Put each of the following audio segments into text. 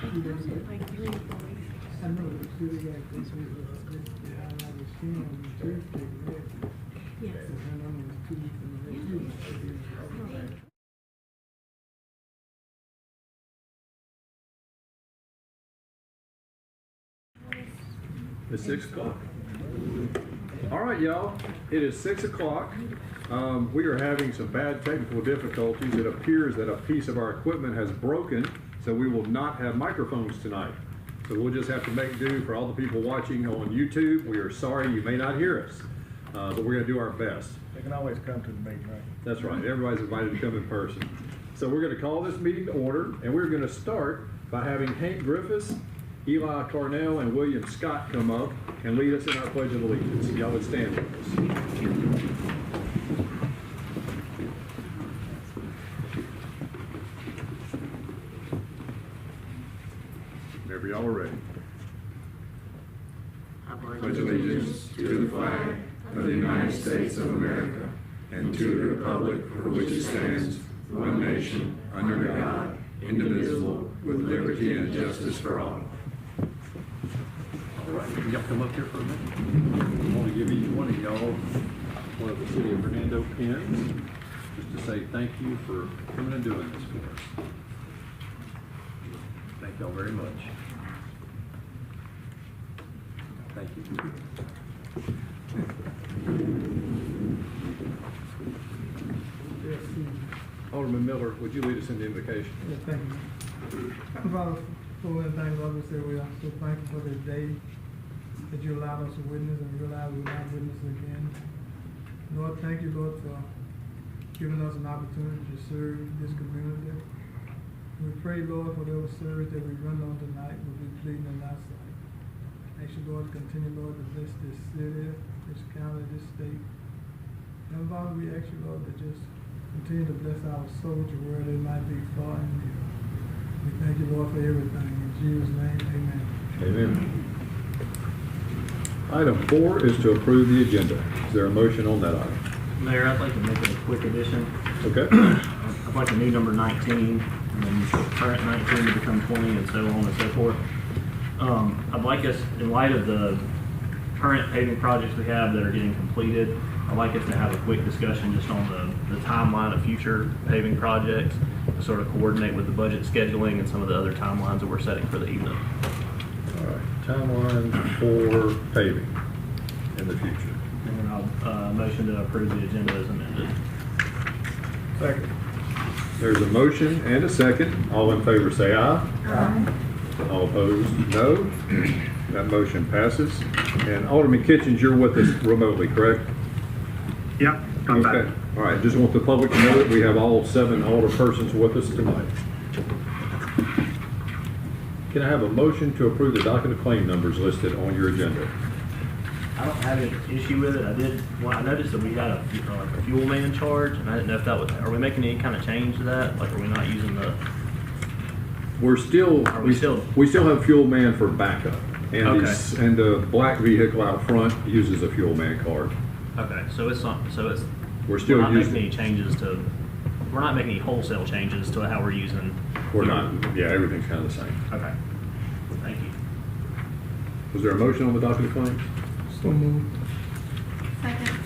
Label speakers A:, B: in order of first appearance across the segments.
A: Like 3 or 4 weeks.
B: I know, but still they got this week, I was seeing on Tuesday,
A: Yes.
B: Hernando was 2 weeks in the next week.
C: It's 6 o'clock. All right, y'all. It is 6 o'clock. We are having some bad technical difficulties. It appears that a piece of our equipment has broken, so we will not have microphones tonight. So we'll just have to make do for all the people watching on YouTube. We are sorry you may not hear us, but we're going to do our best.
D: They can always come to the meeting, right?
C: That's right. Everybody's invited to come in person. So we're going to call this meeting to order, and we're going to start by having Hank Griffiths, Eli Carnell, and William Scott come up and lead us in our Pledge of Allegiance. Y'all would stand with us. Whenever y'all are ready.
E: Pledge allegiance to the flag of the United States of America and to the republic for which it stands, one nation, under God, indivisible, with liberty and justice for all.
C: All right, can y'all come up here for a minute? I want to give each one of y'all one of the City of Hernando pins, just to say thank you for coming and doing this for us. Thank y'all very much. Thank you. Alderman Miller, would you lead us in the invocation?
B: Yes, thank you. Father, for one thing, Lord, we say we are so thankful for this day that you allowed us to witness and realize we will not witness again. Lord, thank you, Lord, for giving us an opportunity to serve this community. We pray, Lord, for those service that we run on tonight will be pleasing in thy sight. Ask you, Lord, to continue, Lord, to bless this city, this county, this state. And Father, we ask you, Lord, to just continue to bless our soldiers where they might be far and near. We thank you, Lord, for everything. In Jesus' name, amen.
C: Amen. Item 4 is to approve the agenda. Is there a motion on that item?
F: Mayor, I'd like to make a quick addition.
C: Okay.
F: I'd like a new number 19, and then current 19 to become 20, and so on and so forth. I'd like us, in light of the current paving projects we have that are getting completed, I'd like us to have a quick discussion just on the timeline of future paving projects to sort of coordinate with the budget scheduling and some of the other timelines that we're setting for the evening.
C: All right. Timeline for paving in the future.
F: And then I'll motion to approve the agenda as amended.
D: Second.
C: There's a motion and a second. All in favor say aye.
A: Aye.
C: All opposed, no. That motion passes. And Alderman Kitchens, you're with us remotely, correct?
D: Yep, I'm back.
C: Okay. All right, just want the public to know that we have all 7 alder persons with us tonight. Can I have a motion to approve the docket of claim numbers listed on your agenda?
F: I don't have an issue with it. I noticed that we had a fuel man charge, and I didn't know if that was, are we making any kind of change to that? Like, are we not using the,
C: We still have fuel man for backup. And
F: Okay.
C: and the black vehicle out front uses a fuel man card.
F: okay, so it's not,
C: We're still
F: we're not making
C: using,
F: any changes to, we're not making any wholesale changes to how we're using.
C: we're not, yeah, everything's kind of the same.
F: Okay, thank you.
C: Was there a motion on the docket of claims?
B: So moved.
A: Second.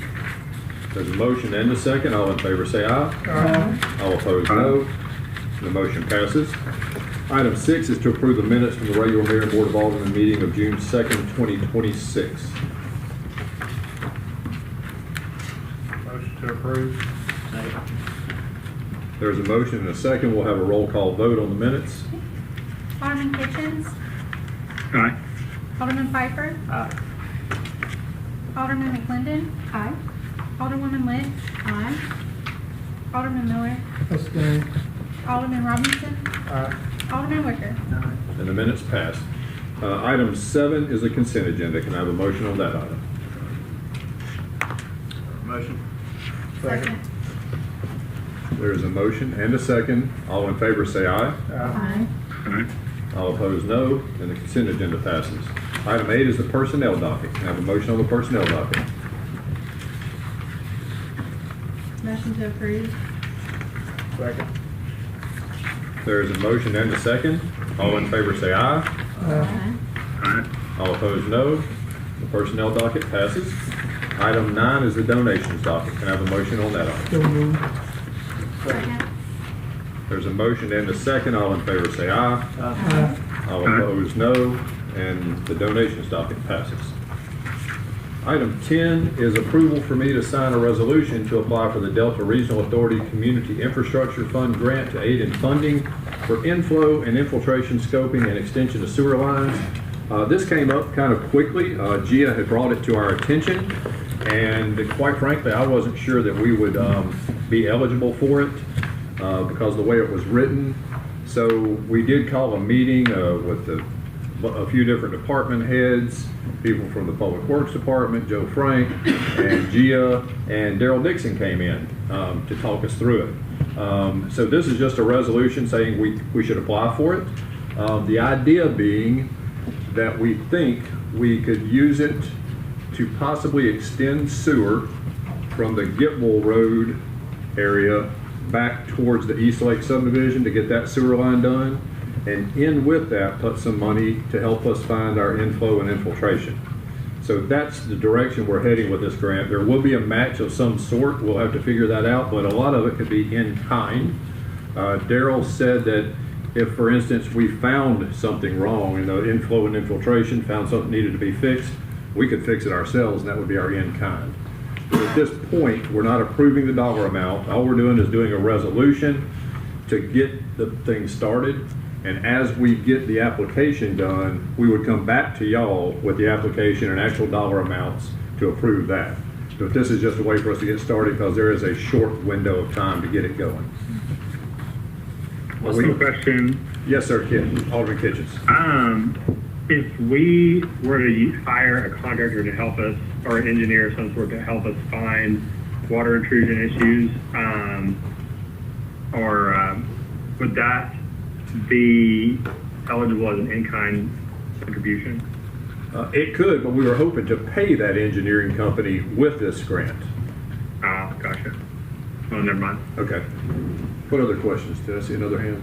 C: There's a motion and a second. All in favor say aye.
B: Aye.
C: All opposed, no. The motion passes. Item 6 is to approve the minutes from the regular Mayor and Board of Aldermen meeting of June 2nd, 2026.
D: Motion to approve.
F: Second.
C: There's a motion and a second. We'll have a roll call vote on the minutes.
A: Alderman Kitchens.
D: Aye.
A: Alderman Pfeiffer.
F: Aye.
A: Alderman McClendon. Aye. Alderwoman Lynch. Aye. Alderman Miller.
B: Abstain.
A: Alderman Robinson.
D: Aye.
A: Alderman Wicker.
C: And the minutes passed. Item 7 is a consent agenda. Can I have a motion on that item?
F: Motion.
D: Second.
C: There's a motion and a second. All in favor say aye.
A: Aye.
C: All opposed, no. And the consent agenda passes. Item 8 is the personnel docket. Can I have a motion on the personnel docket?
A: Motion to approve.
D: Second.
C: There is a motion and a second. All in favor say aye.
A: Aye.
D: Aye.
C: All opposed, no. The personnel docket passes. Item 9 is the donations docket. Can I have a motion on that item?
B: So moved.
A: Second.
C: There's a motion and a second. All in favor say aye.
B: Aye.
C: All opposed, no. And the donations docket passes. Item 10 is approval for me to sign a resolution to apply for the Delta Regional Authority Community Infrastructure Fund grant to aid in funding for inflow and infiltration scoping and extension of sewer lines. This came up kind of quickly. Gia had brought it to our attention, and quite frankly, I wasn't sure that we would be eligible for it because of the way it was written. So we did call a meeting with a few different department heads, people from the Public Works Department, Joe Frank, and Gia, and Daryl Dixon came in to talk us through it. So this is just a resolution saying we should apply for it. The idea being that we think we could use it to possibly extend sewer from the Gitwell Road area back towards the East Lake subdivision to get that sewer line done, and in with that put some money to help us find our inflow and infiltration. So that's the direction we're heading with this grant. There will be a match of some sort. We'll have to figure that out, but a lot of it could be in kind. Daryl said that if, for instance, we found something wrong in the inflow and infiltration, found something needed to be fixed, we could fix it ourselves, and that would be our in kind. But at this point, we're not approving the dollar amount. All we're doing is doing a resolution to get the thing started. And as we get the application done, we would come back to y'all with the application and actual dollar amounts to approve that. But this is just a way for us to get started because there is a short window of time to get it going.
D: One question.
C: Yes, sir, Alderman Kitchens.
D: If we were to hire a contractor to help us, or an engineer of some sort to help us find water intrusion issues, would that be eligible as an in-kind contribution?
C: It could, but we were hoping to pay that engineering company with this grant.
D: Gotcha. Well, never mind.
C: Okay. What other questions? Did I see another hand?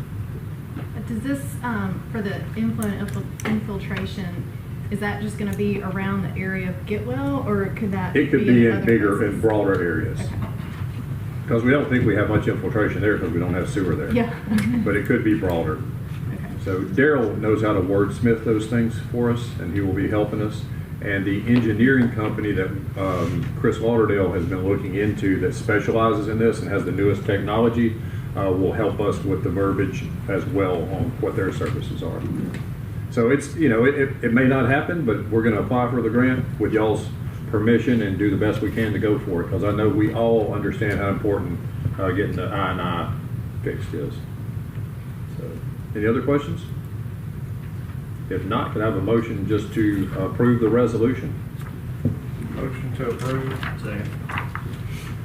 A: Does this, for the inflow and infiltration, is that just gonna be around the area of Gitwell, or could that
C: It could be in
A: other
C: bigger
A: places?
C: and broader areas.
A: Okay.
C: Because we don't think we have much infiltration there because we don't have sewer there.
A: Yeah.
C: But it could be broader.
A: Okay.
C: So Daryl knows how to wordsmith those things for us, and he will be helping us. And the engineering company that Chris Lauderdale has been looking into that specializes in this and has the newest technology will help us with the verbiage as well on what their services are. So it's, it may not happen, but we're going to apply for the grant with y'all's permission and do the best we can to go for it, because I know we all understand how important getting the I&I fixed is. So, any other questions? If not, can I have a motion just to approve the resolution?
D: Motion to approve.
F: Second.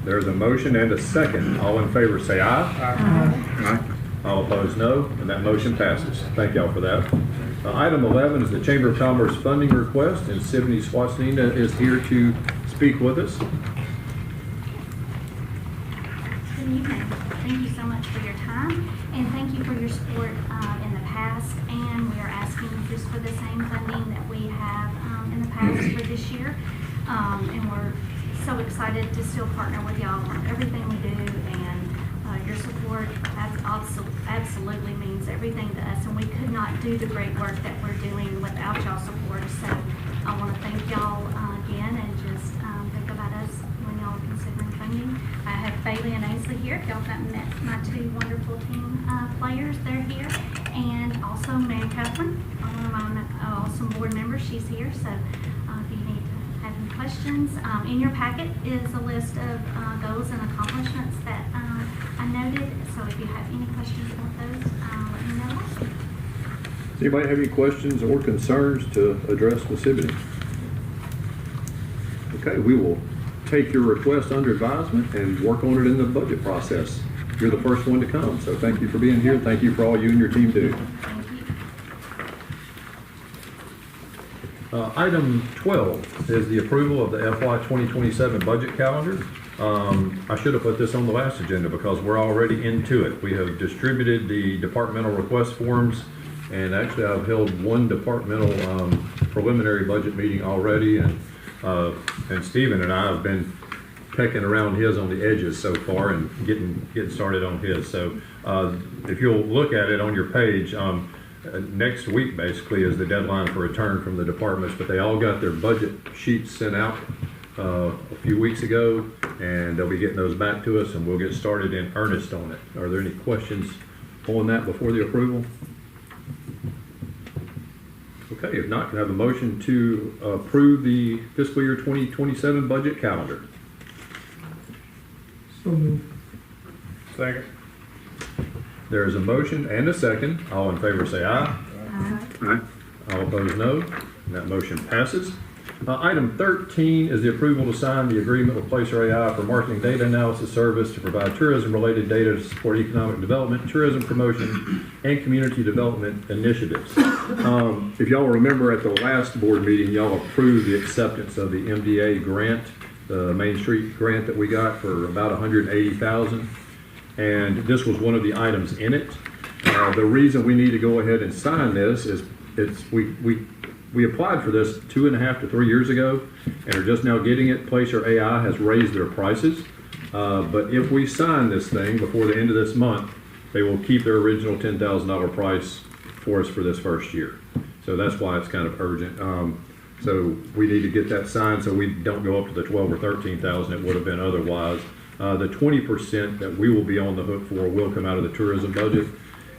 C: There's a motion and a second. All in favor say aye.
D: Aye.
C: All opposed, no, and that motion passes. Thank y'all for that. Item 11 is the Chamber of Commerce funding request, and Sydney Swatznina is here to speak with us.
G: Good evening. Thank you so much for your time, and thank you for your support in the past. And we are asking just for the same funding that we have in the past for this year. And we're so excited to still partner with y'all on everything we do, and your support absolutely means everything to us, and we could not do the great work that we're doing without y'all's support. So I want to thank y'all again, and just think about us when y'all are considering funding. I have Bailey and Ainsley here. If y'all haven't met my two wonderful team players, they're here, and also Mary Catherine, one of my awesome board members. She's here. So if you need to have any questions, in your packet is a list of goals and accomplishments that I noted. So if you have any questions about those, let me know.
C: Does anybody have any questions or concerns to address with Sydney? Okay, we will take your request under advisement and work on it in the budget process. You're the first one to come, so thank you for being here. Thank you for all you and your team do.
G: Thank you.
C: Item 12 is the approval of the FY 2027 budget calendar. I should have put this on the last agenda because we're already into it. We have distributed the departmental request forms And actually, I've held one departmental preliminary budget meeting already, and Stephen and I have been pecking around his on the edges so far and getting started on his. So if you'll look at it on your page, next week basically is the deadline for return from the departments, but they all got their budget sheets sent out a few weeks ago, and they'll be getting those back to us, and we'll get started in earnest on it. Are there any questions on that before the approval? Okay, if not, can I have a motion to approve the fiscal year 2027 budget calendar?
B: So moved.
E: Second.
C: There's a motion and a second. All in favor say aye.
D: Aye.
C: All opposed, no. And that motion passes. Item 13 is the approval to sign the agreement with Placer AI for marketing data analysis service to provide tourism-related data to support economic development, tourism promotion, and community development initiatives. If y'all remember at the last board meeting, y'all approved the acceptance of the MDA grant, the Main Street grant that we got for about $180,000. And this was one of the items in it. The reason we need to go ahead and sign this is we applied for this 2.5 to 3 years ago and are just now getting it. Placer AI has raised their prices. But if we sign this thing before the end of this month, they will keep their original $10,000 price for us for this first year. So that's why it's kind of urgent. So we need to get that signed so we don't go up to the 12 or 13,000 it would have been otherwise. The 20% that we will be on the hook for will come out of the tourism budget.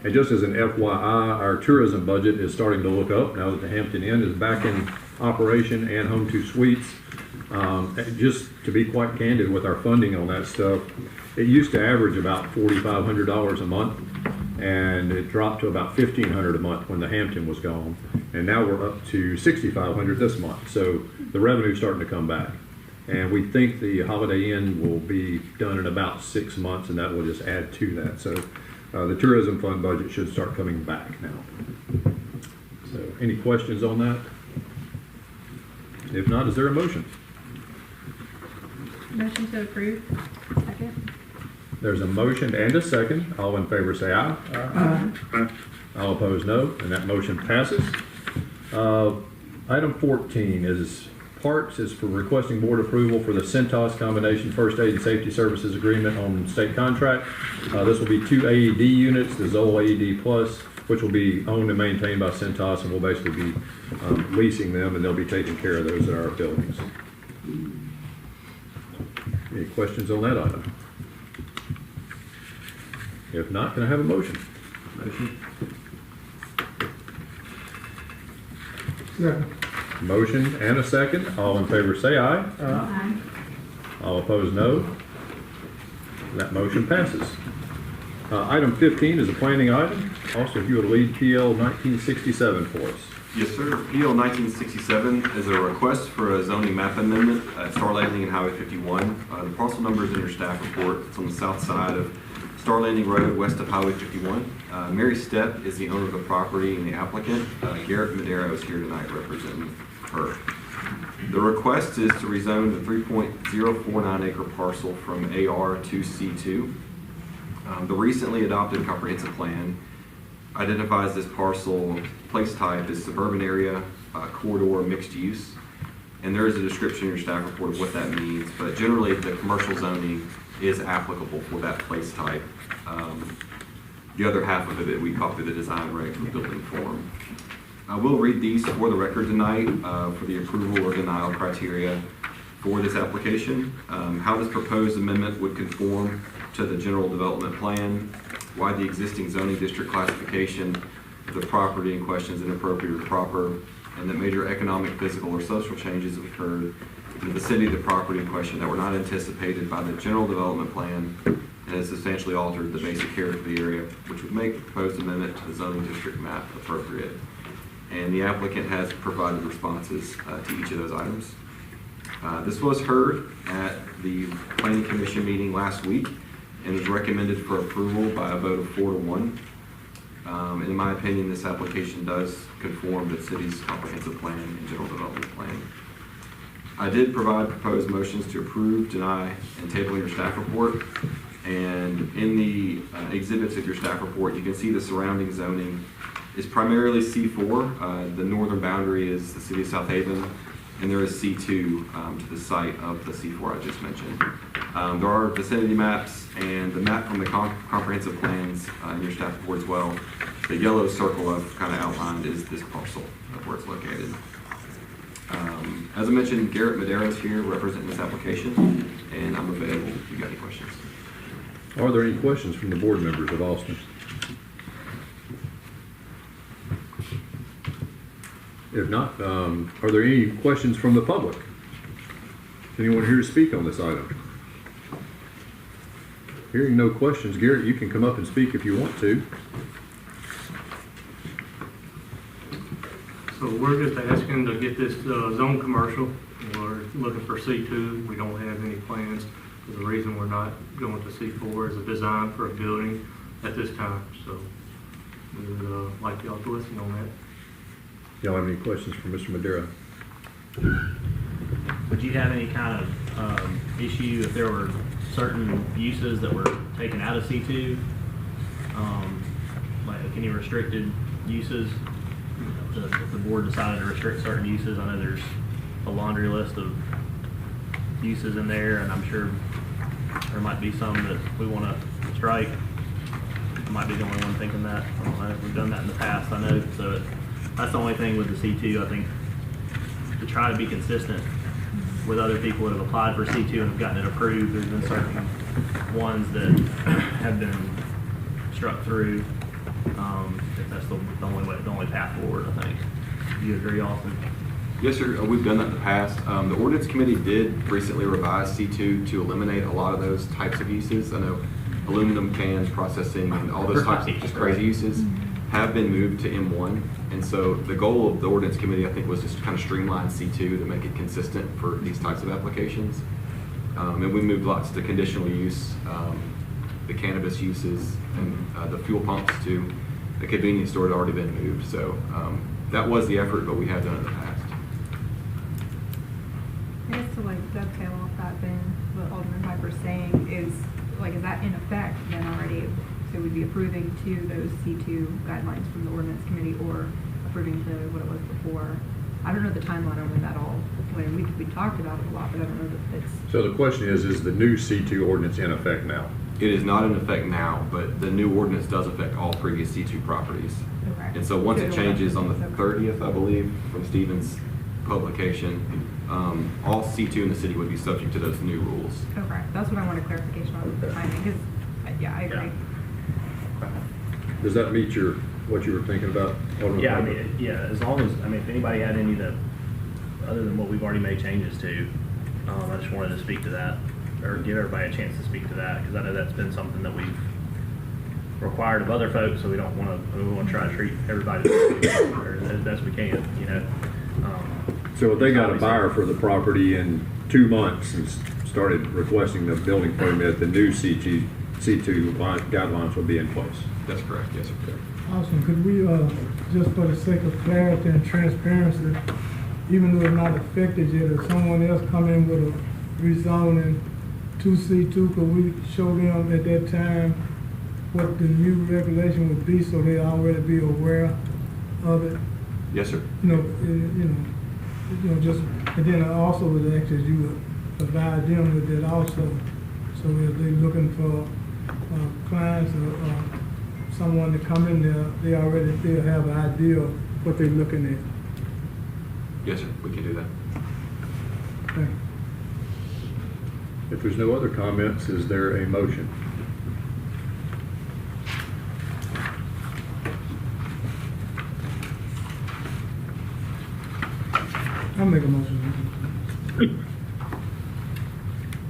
C: And just as an FYI, our tourism budget is starting to look up now that the Hampton Inn is back in operation and Home 2 Suites. Just to be quite candid with our funding on that stuff, it used to average about $4,500 a month, and it dropped to about $1,500 a month when the Hampton was gone. And now we're up to $6,500 this month. So the revenue's starting to come back. And we think the Holiday Inn will be done in about 6 months, and that will just add to that. So the tourism fund budget should start coming back now. So any questions on that? If not, is there a motion?
A: Motion to approve. Second.
C: There's a motion and a second. All in favor say aye.
D: Aye.
C: All opposed, no. And that motion passes. Item 14 is for requesting board approval for the Centos Combination First Aid and Safety Services Agreement on state contract. This will be 2 AED units, the Zoll AED Plus, which will be owned and maintained by Centos, and we'll basically be leasing them, and they'll be taking care of those at our buildings. Any questions on that item? If not, can I have a motion?
F: Motion.
B: Second.
C: Motion and a second. All in favor say aye.
A: Aye.
C: All opposed, no. That motion passes. Item 15 is a planning item. Also, if you would lead PL 1967 for us.
H: Yes, sir. PL 1967 is a request for a zoning map amendment at Star Landing and Highway 51. The parcel number is in your staff report. It's on the south side of Star Landing Road, west of Highway 51. Mary Stepp is the owner of the property and the applicant. Garrett Madero is here tonight representing her. The request is to rezone the 3.049 acre parcel from AR to C2. The recently adopted comprehensive plan identifies this parcel place type as suburban area, corridor, mixed use. And there is a description in your staff report of what that means, but generally the commercial zoning is applicable for that place type. The other half of it, we copy the design reg for building form. I will read these for the record tonight for the approval or denial criteria for this application. How this proposed amendment would conform to the general development plan, why the existing zoning district classification of the property in question is inappropriate or proper, and that major economic, physical, or social changes have occurred in the vicinity of the property in question that were not anticipated by the general development plan and has substantially altered the basic character of the area, which would make the proposed amendment to the zoning district map appropriate. And the applicant has provided responses to each of those items. This was heard at the Planning Commission meeting last week and was recommended for approval by a vote of 4-1. And in my opinion, this application does conform to the city's comprehensive plan and general development plan. I did provide proposed motions to approve, deny, and table in your staff report. And in the exhibits of your staff report, you can see the surrounding zoning is primarily C4. The northern boundary is the city of South Haven, and there is C2 to the site of the C4 I just mentioned. There are vicinity maps and the map from the comprehensive plans in your staff report as well. The yellow circle I've kind of outlined is this parcel of where it's located. As I mentioned, Garrett Madera is here representing this application, and I'm available if you got any questions.
C: Are there any questions from the board members of Austin? If not, are there any questions from the public? Anyone here to speak on this item? Hearing no questions, Garrett, you can come up and speak if you want to.
I: So we're just asking to get this zone commercial. We're looking for C2. We don't have any plans. The reason we're not going to C4 is a design for a building at this time. So we would like y'all to listen on that.
C: Y'all have any questions for Mr. Madera?
F: Would you have any kind of issue if there were certain uses that were taken out of C2? Like any restricted uses? If the board decided to restrict certain uses, I know there's a laundry list of uses in there, and I'm sure there might be some that we want to strike. I might be the only one thinking that. I don't know if we've done that in the past, I know. So that's the only thing with the C2, I think, to try to be consistent with other people that have applied for C2 and have gotten it approved. There's been certain ones that have been struck through. If that's the only way, the only path forward, I think. Do you agree, Austin?
H: Yes, sir. We've done that in the past. The ordinance committee did recently revise C2 to eliminate a lot of those types of uses. I know aluminum cans, processing, and all those types of just crazy uses have been moved to M1. And so the goal of the ordinance committee, I think, was just to kind of streamline C2 to make it consistent for these types of applications. And we moved lots to conditional use, the cannabis uses, and the fuel pumps to the convenience store had already been moved. So that was the effort, but we have done it in the past.
J: I guess to like dovetail off that, then what Alderman Piper's saying is that in effect then already? So we'd be approving to those C2 guidelines from the ordinance committee, or approving to what it was before. I don't know the timeline on when that all, when we talked about it a lot, but I don't know that it's.
C: So the question is the new C2 ordinance in effect now?
H: It is not in effect now, but the new ordinance does affect all previous C2 properties.
J: Okay.
H: And so once it changes on the 30th, I believe, from Stephen's publication, all C2 in the city would be subject to those new rules.
J: Okay, that's what I wanted clarification on, the timing, because, I agree.
C: Does that meet what you were thinking about? Alderman
F: Yeah,
C: Piper?
F: as long as, if anybody had any that, other than what we've already made changes to, I just wanted to speak to that, or give everybody a chance to speak to that, because I know that's been something that we've required of other folks, so we want to try to treat everybody as best we can,
C: So if they got a buyer for the property in 2 months and started requesting the building permit, the new C2 guidelines will be in place?
H: That's correct, yes, sir.
B: Awesome. Could we, just for the sake of clarity and transparency, even though it's not affected yet, if someone else come in with a rezoning to C2, could we show them at that time what the new regulation would be, so they already be aware of it?
H: Yes, sir.
B: Just, and then I also would ask that you would provide them with that also, so if they're looking for clients or someone to come in there, they'll have an idea of what they're looking at.
H: Yes, sir. We can do that.
B: Thank you.
C: If there's no other comments, is there a motion?
B: I'll make a motion.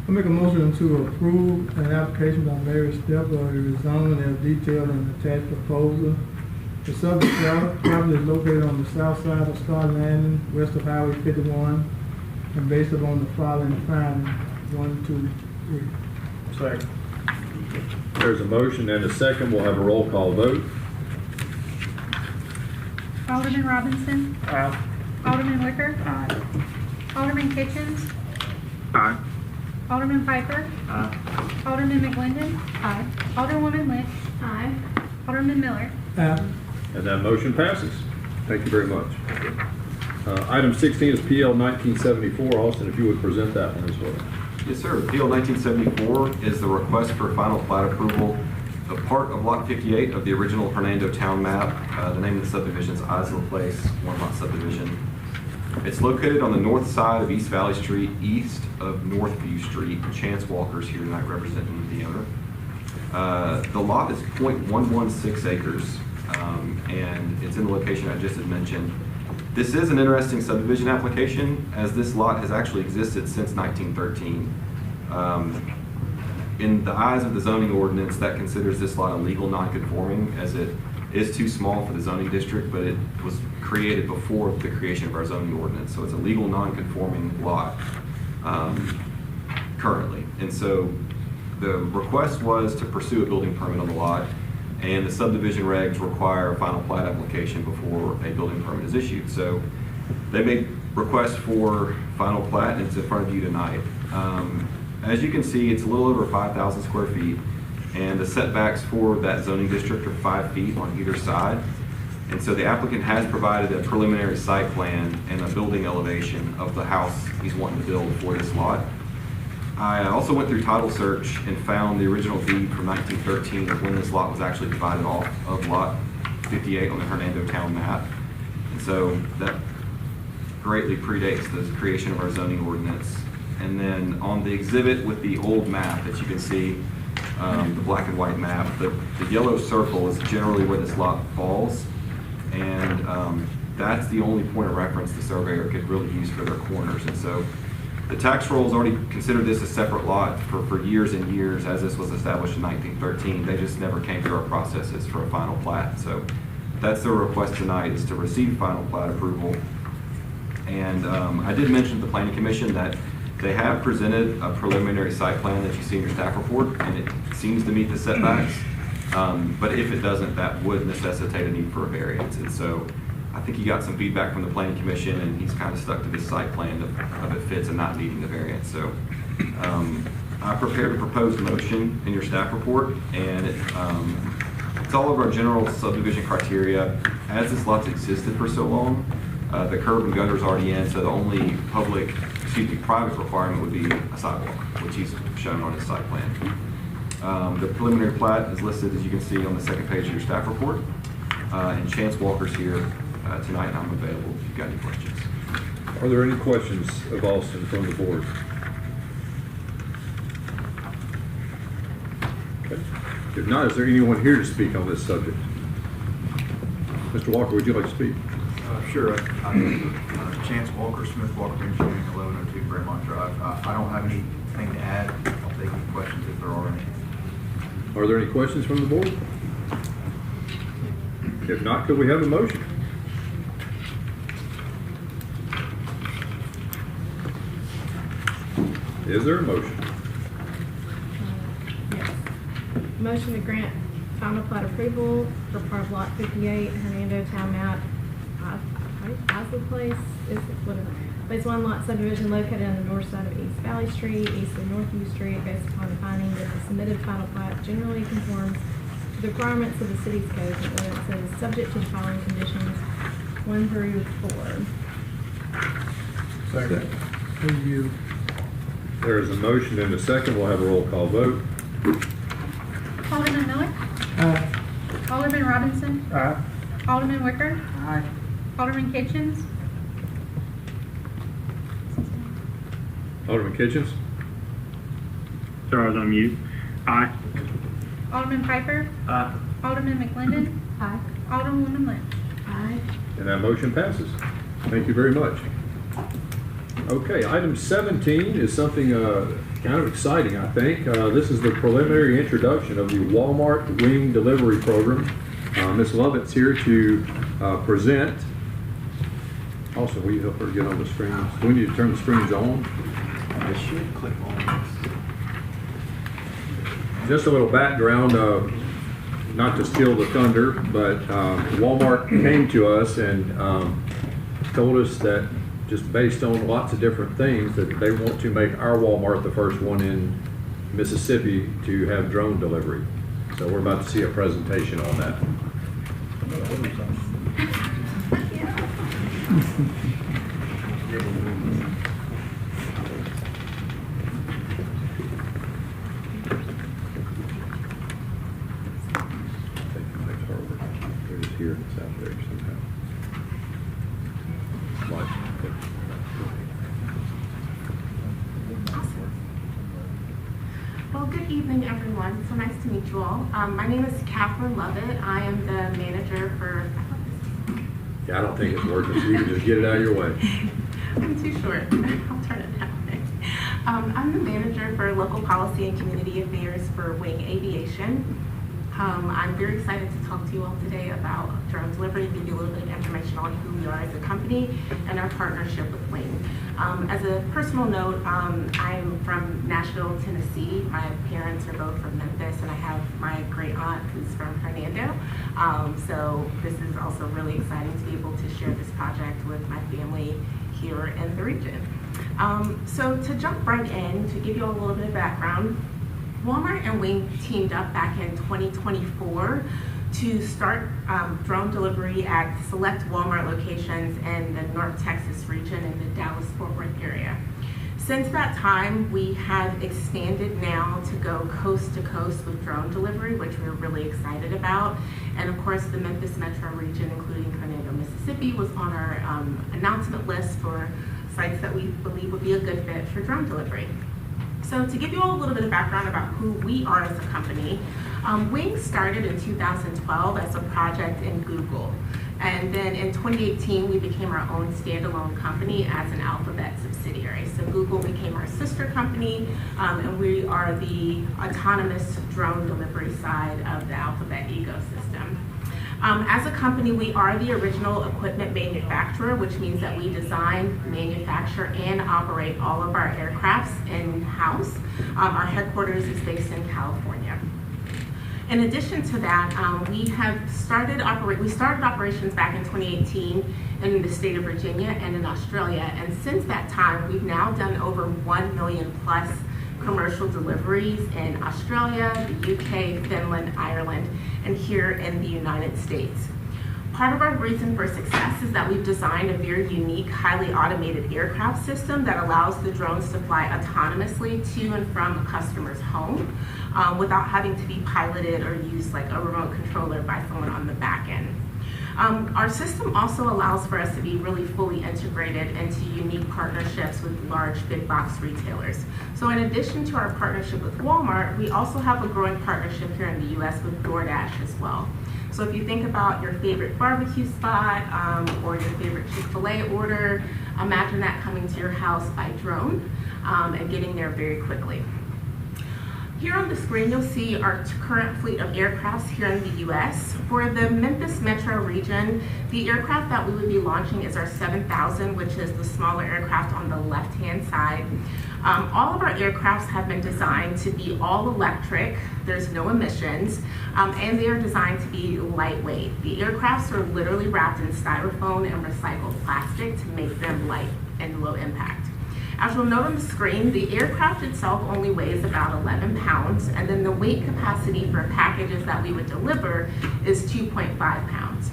B: I make a motion to approve an application by Mary Stepper of the rezoning as detailed in the attached proposal. The subject property is located on the south side of Star Landing, west of Highway 51, and based upon the following findings: 1, 2, 3.
F: Second.
C: There's a motion and a second. We'll have a roll call vote.
K: Alderman Robinson.
F: Aye.
K: Alderman Wicker.
F: Aye.
K: Alderman Kitchens.
I: Aye.
K: Alderman Piper.
F: Aye.
K: Alderman McGlinden.
J: Aye.
K: Alderwoman Lynch.
A: Aye.
K: Alderman Miller.
B: Aye.
C: And that motion passes. Thank you very much. Item 16 is PL 1974. Austin, if you would present that one as well.
H: Yes, sir. PL 1974 is the request for final plat approval of part of Lot 58 of the original Hernando town map. The name of the subdivision is Isla Place, one lot subdivision. It's located on the north side of East Valley Street, east of Northview Street. Chance Walker's here tonight representing the owner. The lot is 0.116 acres, and it's in the location I just had mentioned. This is an interesting subdivision application, as this lot has actually existed since 1913. In the eyes of the zoning ordinance, that considers this lot a legal non-conforming, as it is too small for the zoning district, but it was created before the creation of our zoning ordinance. So it's a legal non-conforming lot currently. And so the request was to pursue a building permit on the lot, and the subdivision regs require a final plat application before a building permit is issued. So they made requests for final plat, and it's in front of you tonight. As you can see, it's a little over 5,000 square feet, and the setbacks for that zoning district are 5 feet on either side. And so the applicant has provided a preliminary site plan and a building elevation of the house he's wanting to build for this lot. I also went through title search and found the original deed from 1913 of when this lot was actually divided off of Lot 58 on the Hernando town map. And so that greatly predates the creation of our zoning ordinance. And then on the exhibit with the old map that you can see, the black and white map, the yellow circle is generally where this lot falls. And that's the only point of reference the surveyor could really use for their corners. And so the tax rolls already considered this a separate lot for years and years, as this was established in 1913. They just never came through our processes for a final plat. So that's their request tonight, is to receive final plat approval. And I did mention to the Planning Commission that they have presented a preliminary site plan that you see in your staff report, and it seems to meet the setbacks. But if it doesn't, that would necessitate a need for a variance. And so I think he got some feedback from the Planning Commission, and he's kind of stuck to this site plan of it fits and not needing the variance. So I prepared a proposed motion in your staff report, and it's all of our general subdivision criteria. As this lot's existed for so long, the curb and gutter's already in, so the only private requirement would be a sidewalk, which he's shown on his site plan. The preliminary plat is listed, as you can see, on the second page of your staff report. And Chance Walker's here tonight, and I'm available if you've got any questions.
C: Are there any questions of Austin from the board? Okay. If not, is there anyone here to speak on this subject? Mr. Walker, would you like to speak?
L: Sure. I'm Chance Walker, Smith Walker Engineering, 1102 Fremont Drive. I don't have anything to add. I'll take any questions if there are any.
C: Are there any questions from the board? If not, could we have a motion? Is there a motion?
A: Yes. Motion to grant final plat approval for part of Lot 58, Hernando Town Map, Isla Place, is it, what is it? Phase 1 lot subdivision located on the north side of East Valley Street, east of Northview Street, based upon the finding that the submitted final plat generally conforms to the requirements of the city's code and ordinances, subject to the following conditions 1 through 4.
B: Second. Review.
C: There is a motion and a second. We'll have a roll call vote.
K: Alderman Miller.
B: Aye.
K: Alderman Robinson.
B: Aye.
K: Alderman Wicker.
B: Aye.
K: Alderman Kitchens.
C: Alderman Kitchens?
D: Sorry, I was on mute. Aye.
K: Alderman Piper.
F: Aye.
K: Alderman McLendon.
A: Aye.
K: Alderwoman Lynch.
A: Aye.
C: And that motion passes. Thank you very much. Okay, item 17 is something kind of exciting, I think. This is the preliminary introduction of the Walmart Wing Delivery Program. Ms. Lovett's here to present. Also, will you help her get on the screens? Do we need to turn the screens on?
L: I should click on this.
C: Just a little background, not to steal the thunder, but Walmart came to us and told us that just based on lots of different things that they want to make our Walmart the first one in Mississippi to have drone delivery. So we're about to see a presentation on that. They're just here and it's out there somehow.
M: Well, good evening, everyone. So nice to meet you all. My name is Catherine Lovett. I am the manager for.
C: Yeah, I don't think it's working, so you can just get it out of your way.
M: I'm too short. I'll turn it that way. I'm the manager for local policy and community affairs for Wing Aviation. I'm very excited to talk to you all today about drone delivery, give you a little bit of information on who we are as a company and our partnership with Wing. As a personal note, I'm from Nashville, Tennessee. My parents are both from Memphis, and I have my great aunt who's from Hernando. So this is also really exciting to be able to share this project with my family here in the region. So to jump right in, to give you all a little bit of background, Walmart and Wing teamed up back in 2024 to start drone delivery at select Walmart locations in the North Texas region in the Dallas-Fort Worth area. Since that time, we have expanded now to go coast to coast with drone delivery, which we're really excited about. And of course, the Memphis metro region, including Hernando, Mississippi, was on our announcement list for sites that we believe would be a good fit for drone delivery. So to give you all a little bit of background about who we are as a company, Wing started in 2012 as a project in Google. And then in 2018, we became our own standalone company as an Alphabet subsidiary. So Google became our sister company, and we are the autonomous drone delivery side of the Alphabet ecosystem. As a company, we are the original equipment manufacturer, which means that we design, manufacture, and operate all of our aircrafts in-house. Our headquarters is based in California. In addition to that, we started operations back in 2018 in the state of Virginia and in Australia. And since that time, we've now done over 1 million plus commercial deliveries in Australia, the UK, Finland, Ireland, and here in the United States. Part of our reason for success is that we've designed a very unique, highly automated aircraft system that allows the drones to fly autonomously to and from a customer's home without having to be piloted or use like a remote controller by someone on the back end. Our system also allows for us to be really fully integrated into unique partnerships with large big box retailers. So in addition to our partnership with Walmart, we also have a growing partnership here in the US with DoorDash as well. So if you think about your favorite barbecue spot or your favorite Chick-fil-A order, imagine that coming to your house by drone and getting there very quickly. Here on the screen, you'll see our current fleet of aircrafts here in the US. For the Memphis metro region, the aircraft that we would be launching is our 7000, which is the smaller aircraft on the left-hand side. All of our aircrafts have been designed to be all electric, there's no emissions, and they are designed to be lightweight. The aircrafts are literally wrapped in styrofoam and recycled plastic to make them light and low impact. As you'll note on the screen, the aircraft itself only weighs about 11 pounds, and then the weight capacity for packages that we would deliver is 2.5 pounds.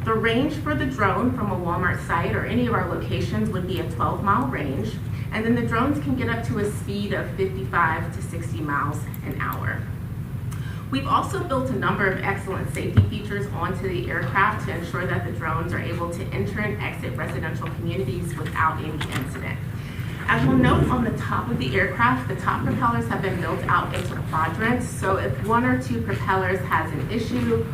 M: The range for the drone from a Walmart site or any of our locations would be a 12-mile range, and then the drones can get up to a speed of 55 to 60 miles an hour. We've also built a number of excellent safety features onto the aircraft to ensure that the drones are able to enter and exit residential communities without any incident. As you'll note on the top of the aircraft, the top propellers have been built out into quadrants, so if one or two propellers has an issue,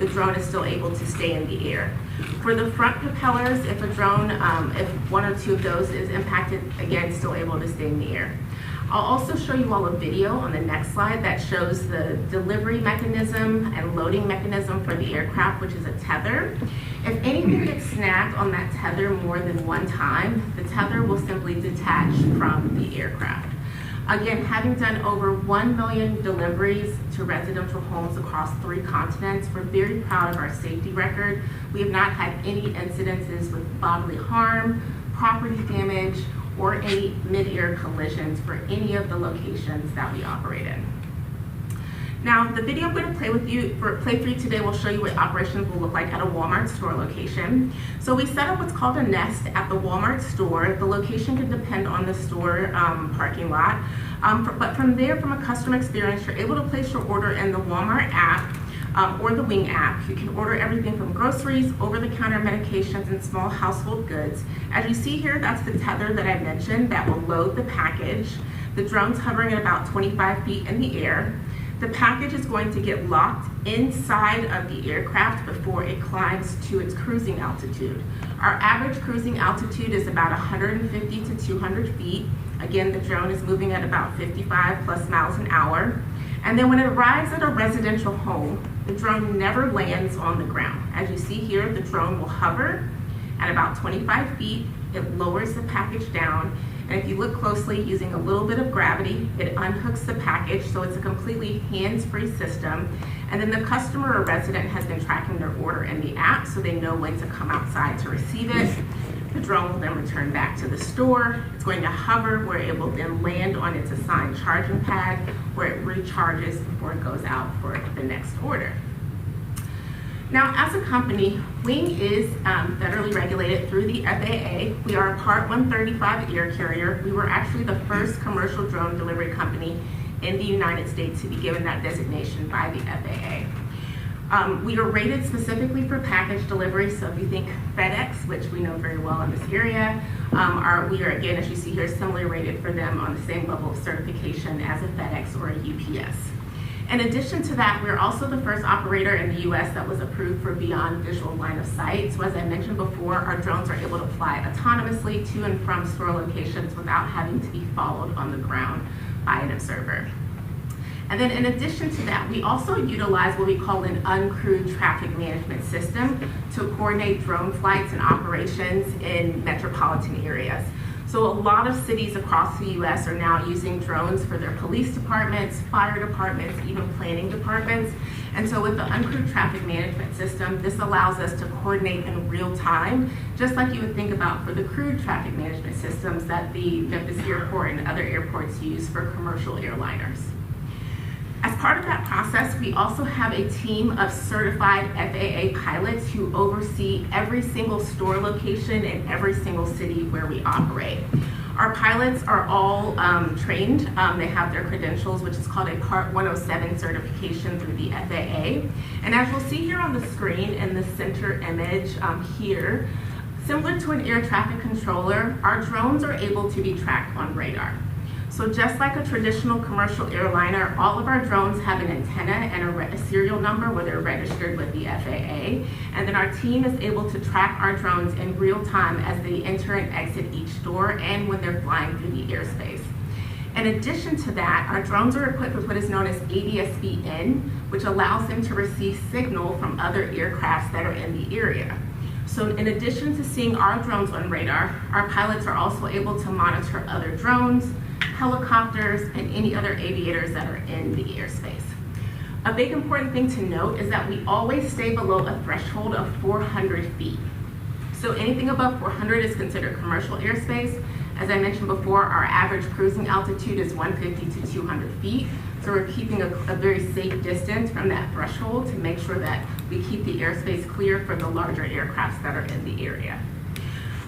M: the drone is still able to stay in the air. For the front propellers, if a drone, if one or two of those is impacted, again, still able to stay in the air. I'll also show you all a video on the next slide that shows the delivery mechanism and loading mechanism for the aircraft, which is a tether. If anything gets snagged on that tether more than one time, the tether will simply detach from the aircraft. Again, having done over 1 million deliveries to residential homes across 3 continents, we're very proud of our safety record. We have not had any incidences with bodily harm, property damage, or any mid-air collisions for any of the locations that we operate in. Now, the video I'm going to play for you today will show you what operations will look like at a Walmart store location. So we set up what's called a nest at the Walmart store. The location can depend on the store parking lot. But from there, from a customer experience, you're able to place your order in the Walmart app or the Wing app. You can order everything from groceries, over-the-counter medications, and small household goods. As you see here, that's the tether that I mentioned that will load the package. The drone's hovering at about 25 feet in the air. The package is going to get locked inside of the aircraft before it climbs to its cruising altitude. Our average cruising altitude is about 150 to 200 feet. Again, the drone is moving at about 55 plus miles an hour. And then when it arrives at a residential home, the drone never lands on the ground. As you see here, the drone will hover at about 25 feet. It lowers the package down. And if you look closely, using a little bit of gravity, it unhooks the package, so it's a completely hands-free system. And then the customer or resident has been tracking their order in the app, so they know when to come outside to receive it. The drone will then return back to the store. It's going to hover where it will then land on its assigned charging pad, where it recharges before it goes out for the next order. Now, as a company, Wing is federally regulated through the FAA. We are a Part 135 air carrier. We were actually the first commercial drone delivery company in the United States to be given that designation by the FAA. We are rated specifically for package delivery, so if you think FedEx, which we know very well in this area, we are, again, as you see here, similarly rated for them on the same level of certification as a FedEx or a UPS. In addition to that, we're also the first operator in the U.S. that was approved for beyond visual line of sight. So as I mentioned before, our drones are able to fly autonomously to and from store locations without having to be followed on the ground by an observer. And then in addition to that, we also utilize what we call an uncrewed traffic management system to coordinate drone flights and operations in metropolitan areas. So a lot of cities across the U.S. are now using drones for their police departments, fire departments, even planning departments. And so with the uncrewed traffic management system, this allows us to coordinate in real time, just like you would think about for the crewed traffic management systems that the Memphis Airport and other airports use for commercial airliners. As part of that process, we also have a team of certified FAA pilots who oversee every single store location in every single city where we operate. Our pilots are all trained. They have their credentials, which is called a Part 107 certification through the FAA. And as you'll see here on the screen in the center image here, similar to an air traffic controller, our drones are able to be tracked on radar. So just like a traditional commercial airliner, all of our drones have an antenna and a serial number where they're registered with the FAA. And then our team is able to track our drones in real time as they enter and exit each store and when they're flying through the airspace. In addition to that, our drones are equipped with what is known as ADS-B-In, which allows them to receive signal from other aircrafts that are in the area. So in addition to seeing our drones on radar, our pilots are also able to monitor other drones, helicopters, and any other aviators that are in the airspace. A big important thing to note is that we always stay below a threshold of 400 feet. So anything above 400 is considered commercial airspace. As I mentioned before, our average cruising altitude is 150 to 200 feet. So we're keeping a very safe distance from that threshold to make sure that we keep the airspace clear for the larger aircrafts that are in the area.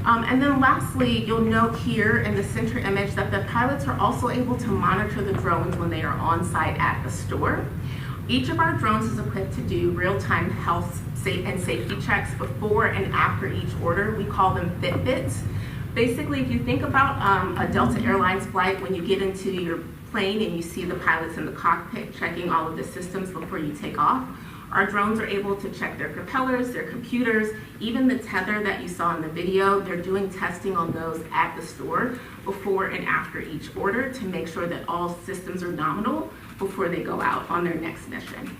M: And then lastly, you'll note here in the center image that the pilots are also able to monitor the drones when they are on site at the store. Each of our drones is equipped to do real-time health and safety checks before and after each order. We call them Fitbits. Basically, if you think about a Delta Airlines flight, when you get into your plane and you see the pilots in the cockpit checking all of the systems before you take off, our drones are able to check their propellers, their computers, even the tether that you saw in the video. They're doing testing on those at the store before and after each order to make sure that all systems are nominal before they go out on their next mission.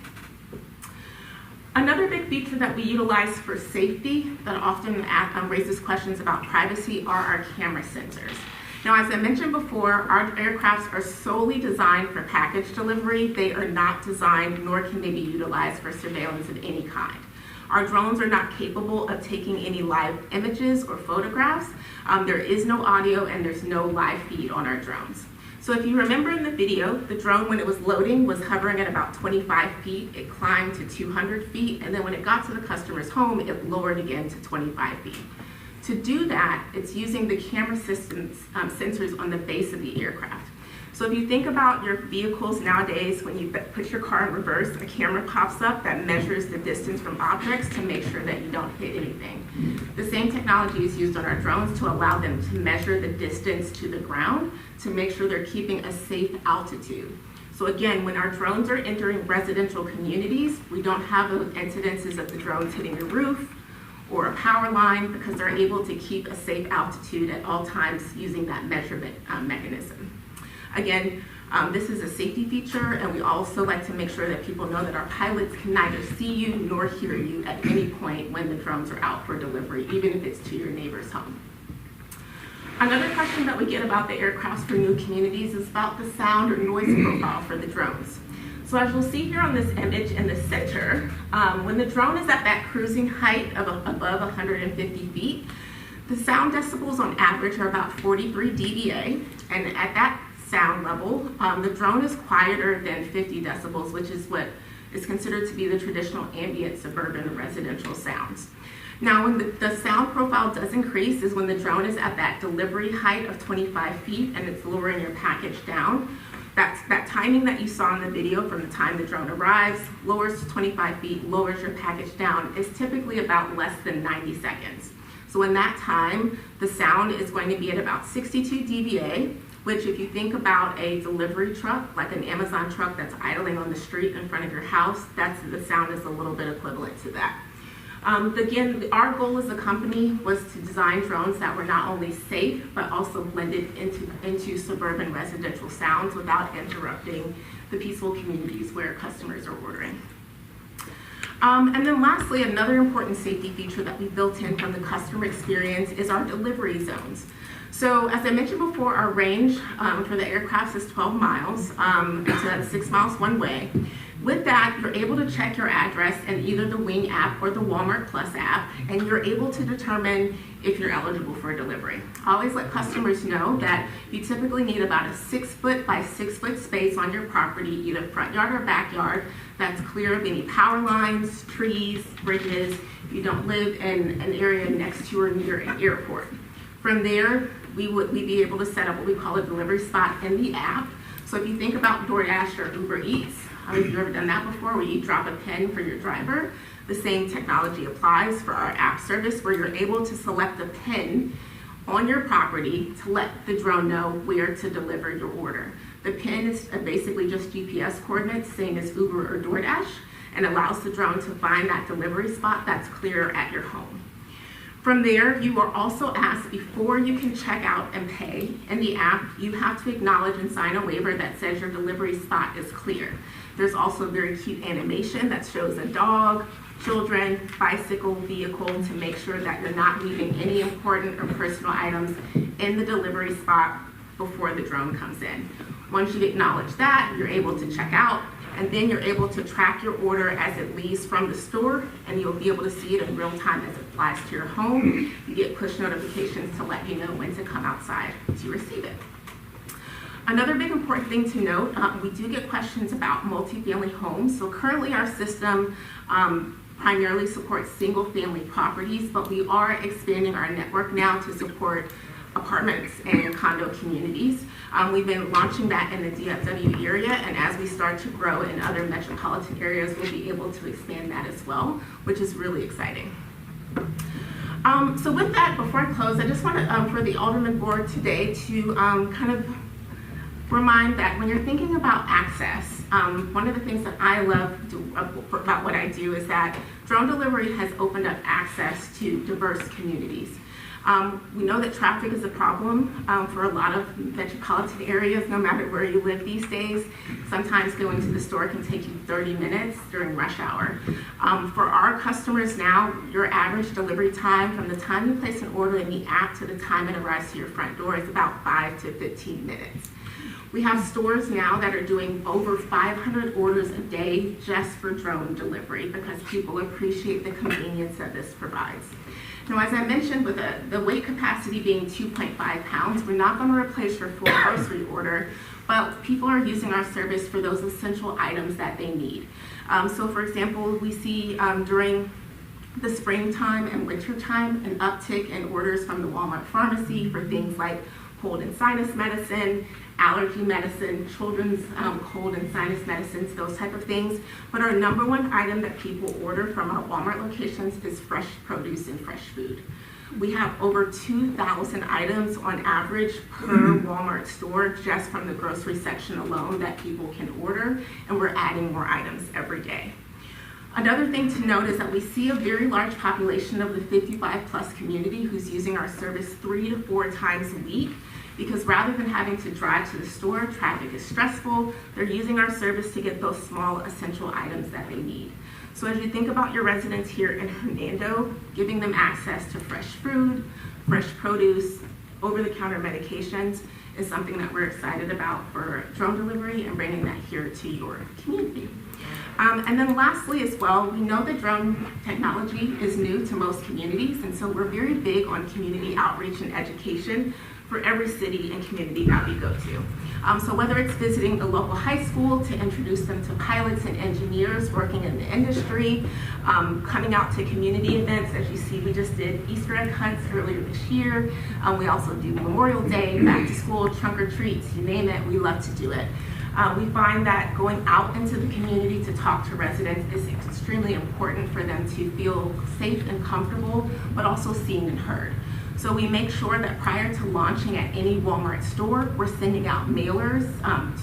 M: Another big feature that we utilize for safety that often raises questions about privacy are our camera sensors. Now, as I mentioned before, our aircrafts are solely designed for package delivery. They are not designed, nor can they be utilized for surveillance of any kind. Our drones are not capable of taking any live images or photographs. There is no audio and there's no live feed on our drones. So if you remember in the video, the drone, when it was loading, was hovering at about 25 feet. It climbed to 200 feet, and then when it got to the customer's home, it lowered again to 25 feet. To do that, it's using the camera systems, sensors on the base of the aircraft. So if you think about your vehicles nowadays, when you put your car in reverse, a camera pops up that measures the distance from objects to make sure that you don't hit anything. The same technology is used on our drones to allow them to measure the distance to the ground to make sure they're keeping a safe altitude. So again, when our drones are entering residential communities, we don't have those incidences of the drones hitting the roof or a power line because they're able to keep a safe altitude at all times using that measurement mechanism. Again, this is a safety feature, and we also like to make sure that people know that our pilots can neither see you nor hear you at any point when the drones are out for delivery, even if it's to your neighbor's home. Another question that we get about the aircrafts for new communities is about the sound or noise profile for the drones. So as you'll see here on this image in the center, when the drone is at that cruising height of above 150 feet, the sound decibels on average are about 43 dBA, and at that sound level, the drone is quieter than 50 decibels, which is what is considered to be the traditional ambient suburban residential sounds. Now, when the sound profile does increase is when the drone is at that delivery height of 25 feet and it's lowering your package down. That timing that you saw in the video from the time the drone arrives, lowers to 25 feet, lowers your package down, is typically about less than 90 seconds. So in that time, the sound is going to be at about 62 dBA, which if you think about a delivery truck, like an Amazon truck that's idling on the street in front of your house, the sound is a little bit equivalent to that. Again, our goal as a company was to design drones that were not only safe, but also blended into suburban residential sounds without interrupting the peaceful communities where customers are ordering. And then lastly, another important safety feature that we built in from the customer experience is our delivery zones. So as I mentioned before, our range for the aircraft is 12 miles, so 6 miles one way. With that, you're able to check your address in either the Wing app or the Walmart Plus app, and you're able to determine if you're eligible for a delivery. I always let customers know that you typically need about a 6 foot by 6 foot space on your property, either front yard or backyard, that's clear of any power lines, trees, bridges. You don't live in an area next to or near an airport. From there, we'd be able to set up what we call a delivery spot in the app. So if you think about DoorDash or Uber Eats, if you've ever done that before, where you drop a pin for your driver, the same technology applies for our app service, where you're able to select a pin on your property to let the drone know where to deliver your order. The pin is basically just GPS coordinates, same as Uber or DoorDash, and allows the drone to find that delivery spot that's clear at your home. From there, you are also asked before you can check out and pay in the app, you have to acknowledge and sign a waiver that says your delivery spot is clear. There's also a very cute animation that shows a dog, children, bicycle, vehicle to make sure that you're not leaving any important or personal items in the delivery spot before the drone comes in. Once you acknowledge that, you're able to check out, and then you're able to track your order as it leaves from the store, and you'll be able to see it in real time as it flies to your home. You get push notifications to let you know when to come outside to receive it. Another big important thing to note, we do get questions about multifamily homes. So currently our system primarily supports single-family properties, but we are expanding our network now to support apartments and condo communities. We've been launching that in the DFW area, and as we start to grow in other metropolitan areas, we'll be able to expand that as well, which is really exciting. So with that, before I close, I just want to, for the Alderman Board today, to kind of remind that when you're thinking about access, one of the things that I love about what I do is that drone delivery has opened up access to diverse communities. We know that traffic is a problem for a lot of metropolitan areas, no matter where you live these days. Sometimes going to the store can take you 30 minutes during rush hour. For our customers now, your average delivery time from the time you place an order in the app to the time it arrives to your front door is about 5 to 15 minutes. We have stores now that are doing over 500 orders a day just for drone delivery because people appreciate the convenience that this provides. Now, as I mentioned, with the weight capacity being 2.5 pounds, we're not going to replace your full grocery order, but people are using our service for those essential items that they need. So for example, we see during the springtime and wintertime an uptick in orders from the Walmart pharmacy for things like cold and sinus medicine, allergy medicine, children's cold and sinus medicines, those type of things. But our number one item that people order from our Walmart locations is fresh produce and fresh food. We have over 2,000 items on average per Walmart store just from the grocery section alone that people can order, and we're adding more items every day. Another thing to note is that we see a very large population of the 55+ community who's using our service 3 to 4 times a week, because rather than having to drive to the store, traffic is stressful, they're using our service to get those small essential items that they need. So as you think about your residents here in Hernando, giving them access to fresh food, fresh produce, over-the-counter medications is something that we're excited about for drone delivery and bringing that here to your community. And then lastly as well, we know that drone technology is new to most communities, and so we're very big on community outreach and education for every city and community that we go to. So whether it's visiting the local high school to introduce them to pilots and engineers working in the industry, coming out to community events, as you see, we just did Easter egg hunts earlier this year. We also do Memorial Day, back to school, trunk or treats, you name it, we love to do it. We find that going out into the community to talk to residents is extremely important for them to feel safe and comfortable, but also seen and heard. So we make sure that prior to launching at any Walmart store, we're sending out mailers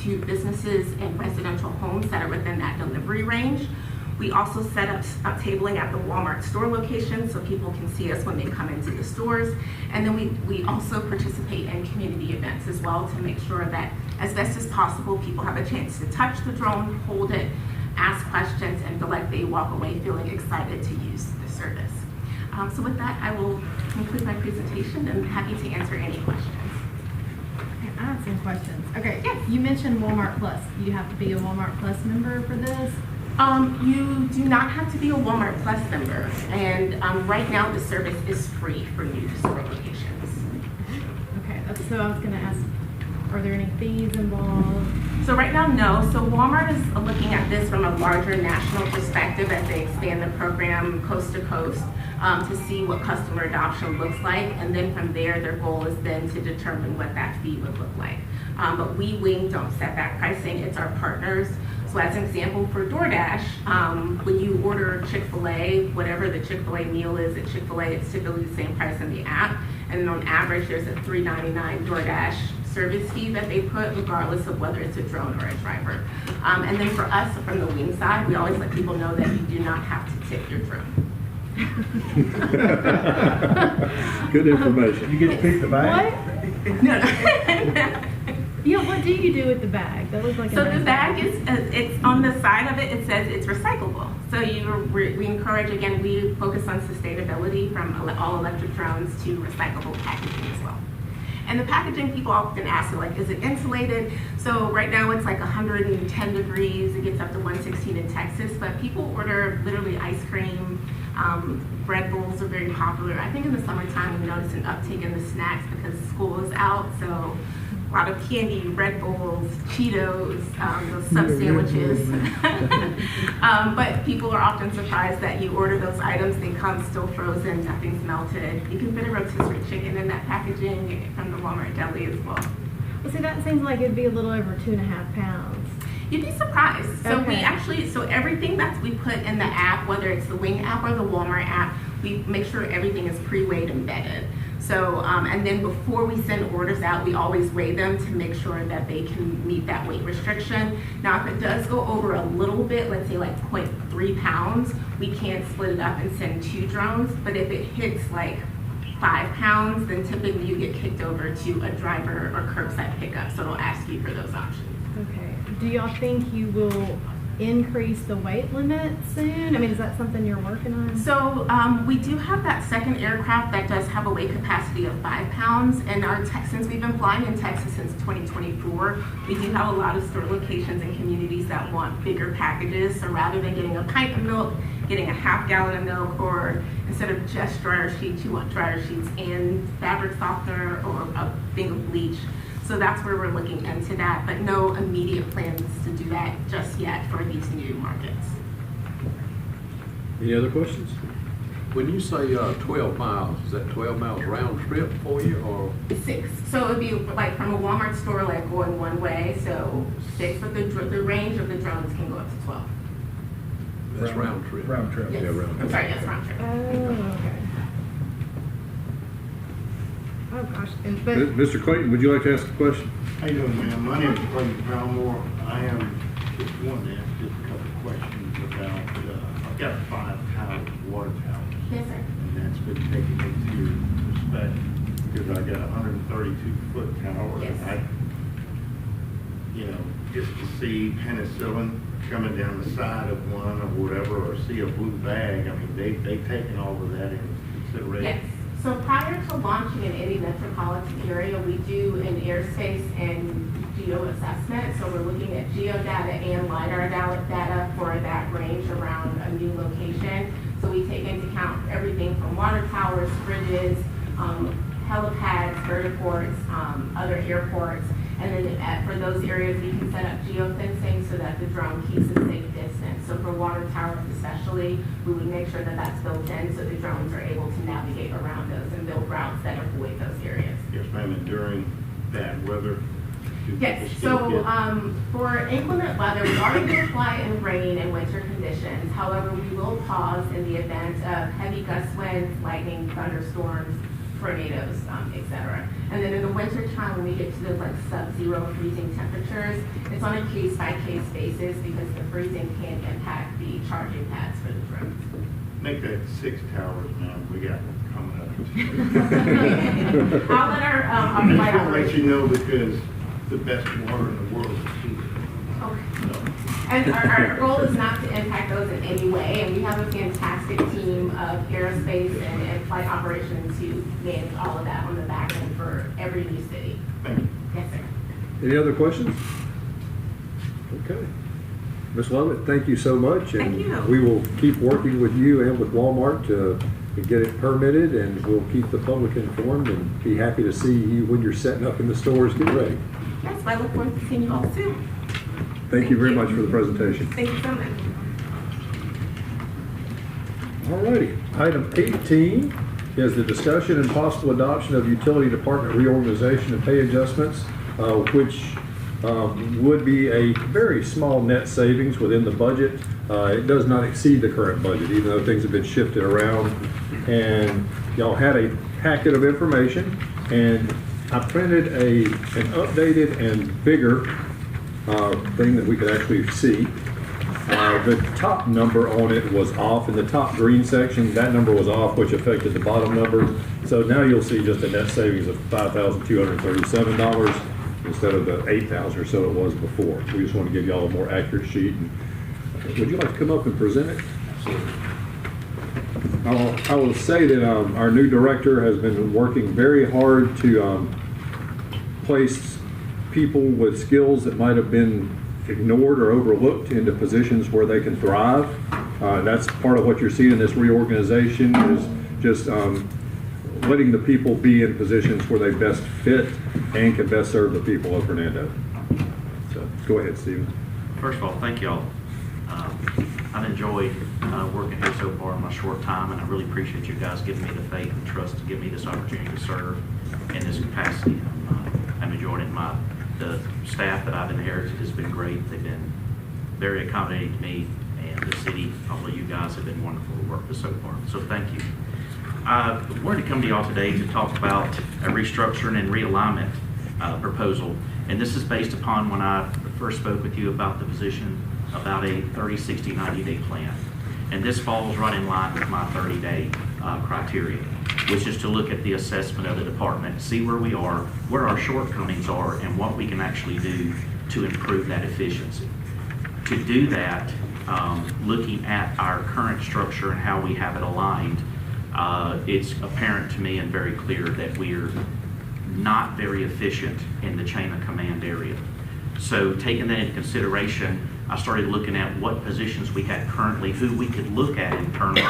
M: to businesses and residential homes that are within that delivery range. We also set up tabling at the Walmart store location so people can see us when they come into the stores. And then we also participate in community events as well to make sure that as best as possible, people have a chance to touch the drone, hold it, ask questions, and feel like they walk away feeling excited to use the service. So with that, I will conclude my presentation and happy to answer any questions.
A: Okay, I have some questions. Okay, yes. You mentioned Walmart Plus. You have to be a Walmart Plus member for this?
M: You do not have to be a Walmart Plus member, and right now the service is free for new store locations.
A: Okay, so I was going to ask, are there any fees involved?
M: So right now, no. So Walmart is looking at this from a larger national perspective as they expand the program coast to coast to see what customer adoption looks like, and then from there, their goal is then to determine what that fee would look like. But we don't set that pricing. It's our partners. So as an example, for DoorDash, when you order Chick-fil-A, whatever the Chick-fil-A meal is at Chick-fil-A, it's typically the same price in the app. And then on average, there's a $3.99 DoorDash service fee that they put regardless of whether it's a drone or a driver. And then for us, from the wing side, we always let people know that you do not have to tip your drone.
C: Good information.
B: You get to pick the bag?
A: What?
M: No.
A: Yeah, what do you do with the bag? That looks like
M: So the bag is, it's on the side of it, it says it's recyclable. So we encourage, again, we focus on sustainability from all electric drones to recyclable packaging as well. And the packaging, people often ask, like, is it insulated? So right now it's like 110 degrees. It gets up to 116 in Texas, but people order literally ice cream. Bread bowls are very popular. I think in the summertime we notice an uptick in the snacks because school is out. So a lot of candy, Red Bulls, Cheetos, those sub sandwiches. But people are often surprised that you order those items, they come still frozen, nothing's melted. You can fit a rotisserie chicken in that packaging from the Walmart deli as well.
A: Well, see, that seems like it'd be a little over 2.5 pounds.
M: You'd be surprised. So
A: Okay.
M: we actually, so everything that we put in the app, whether it's the Wing app or the Walmart app, we make sure everything is pre-weighed embedded. So, and then before we send orders out, we always weigh them to make sure that they can meet that weight restriction. Now, if it does go over a little bit, let's say like 0.3 pounds, we can split it up and send 2 drones. But if it hits like 5 pounds, then typically you get kicked over to a driver or curbside pickup. So it'll ask you for those options.
A: Okay. Do y'all think you will increase the weight limit soon? I mean, is that something you're working on?
M: So we do have that second aircraft that does have a weight capacity of 5 pounds. And since we've been flying in Texas since 2024, we do have a lot of store locations and communities that want bigger packages. So rather than getting a pint of milk, getting a half gallon of milk, or instead of just dryer sheets, you want dryer sheets and fabric softener or a thing of bleach. So that's where we're looking into that, but no immediate plans to do that just yet for these new markets.
C: Any other questions?
E: When you say 12 miles, is that 12 miles round trip for you, or?
M: 6. So it'd be like from a Walmart store, like going one way, so 6, but the range of the drones can go up to 12.
E: That's round trip?
B: Round trip.
M: Yes.
C: Yeah, round
M: I'm sorry, yes, round trip.
A: Oh, okay. Oh, gosh. But
C: Mr. Clayton, would you like to ask a question?
N: How you doing, ma'am? My name is Clayton Palmore. I am just wanting to ask just a couple of questions about, I've got a 5-pallet water tower.
M: Yes, sir.
N: And that's been taken into respect because I got a 132-foot tower.
M: Yes.
N: And just to see penicillin coming down the side of one or whatever, or see a blue bag, I mean, they've taken all of that into consideration.
M: Yes. So prior to launching in any metropolitan area, we do an airspace and geo assessment. So we're looking at geo data and LiDAR data for that range around a new location. So we take into account everything from water towers, bridges, helipads, vertiports, other airports. And then for those areas, we can set up geofencing so that the drone keeps a safe distance. So for water towers especially, we would make sure that that's built in so the drones are able to navigate around those and build routes that avoid those areas.
N: Yes, ma'am, and during bad weather? do
M: Yes,
N: people still
M: so
N: get-
M: for inclement weather, we are able to fly in rain and winter conditions. However, we will pause in the event of heavy gust winds, lightning, thunderstorms, tornadoes, etc. And then in the winter time, when we get to those like sub-zero freezing temperatures, it's on a case-by-case basis because the freezing can impact the charging pads for the drones.
N: Make that 6 towers, ma'am, we got coming up.
M: I'll let our
N: I
M: flight
N: just want to let
M: operators.
N: you know because the best water in the world is here.
M: Okay. And our goal is not to impact those in any way, and we have a fantastic team of aerospace and flight operations who manage all of that on the back end for every new city.
N: Thank you.
M: Yes, sir.
C: Any other questions? Okay. Ms. Lovett, thank you so much.
M: Thank you.
C: And we will keep working with you and with Walmart to get it permitted, and we'll keep the public informed and be happy to see you when you're setting up in the stores. Get ready.
M: Yes, well, I look forward to seeing you all soon.
C: Thank you very much for the presentation.
M: Thank you so much.
C: All righty. Item 18 is the discussion and possible adoption of utility department reorganization and pay adjustments, which would be a very small net savings within the budget. It does not exceed the current budget, even though things have been shifted around. And y'all had a packet of information, and I printed an updated and bigger thing that we could actually see. The top number on it was off. In the top green section, that number was off, which affected the bottom number. So now you'll see just a net savings of $5,237 instead of the $8,000 or so it was before. We just want to give y'all a more accurate sheet. And would you like to come up and present it? I will say that our new director has been working very hard to place people with skills that might have been ignored or overlooked into positions where they can thrive. That's part of what you're seeing in this reorganization is just letting the people be in positions where they best fit and can best serve the people of Hernando. So go ahead, Stephen.
F: First of all, thank y'all. I've enjoyed working here so far in my short time, and I really appreciate you guys giving me the faith and trust to give me this opportunity to serve in this capacity. I'm enjoying it. The staff that I've inherited has been great. They've been very accommodating to me, and the city, all of you guys have been wonderful to work with so far. So thank you. I wanted to come to y'all today to talk about a restructuring and realignment proposal. And this is based upon when I first spoke with you about the position about a 30, 60, 90-day plan. And this falls right in line with my 30-day criteria, which is to look at the assessment of the department, see where we are, where our shortcomings are, and what we can actually do to improve that efficiency.
O: To do that, looking at our current structure and how we have it aligned, it's apparent to me and very clear that we're not very efficient in the chain of command area. So taking that into consideration, I started looking at what positions we had currently, who we could look at internally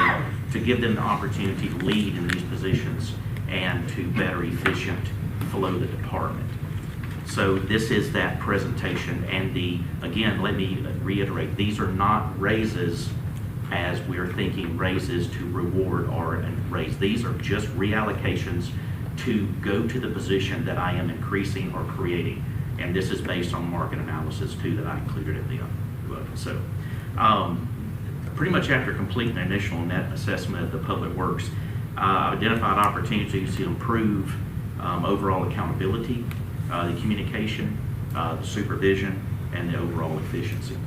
O: to give them the opportunity to lead in these positions and to better efficient flow the department. So this is that presentation, and again, let me reiterate, these are not raises as we're thinking raises to reward or raise. These are just reallocations to go to the position that I am increasing or creating. And this is based on market analysis too that I included in the book. So pretty much after completing the initial net assessment of the public works, I identified opportunities to improve overall accountability, the communication, the supervision, and the overall efficiency.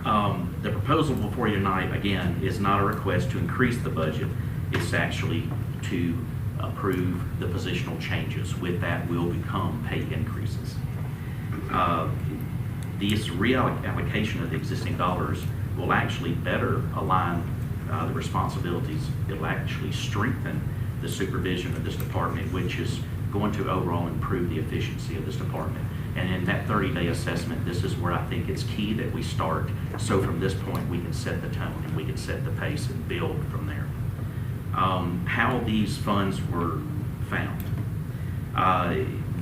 O: The proposal before you tonight, again, is not a request to increase the budget. It's actually to approve the positional changes. With that will become pay increases. This reallocation of the existing dollars will actually better align the responsibilities. It will actually strengthen the supervision of this department, which is going to overall improve the efficiency of this department. And in that 30-day assessment, this is where I think it's key that we start. So from this point, we can set the tone and we can set the pace and build from there. How these funds were found.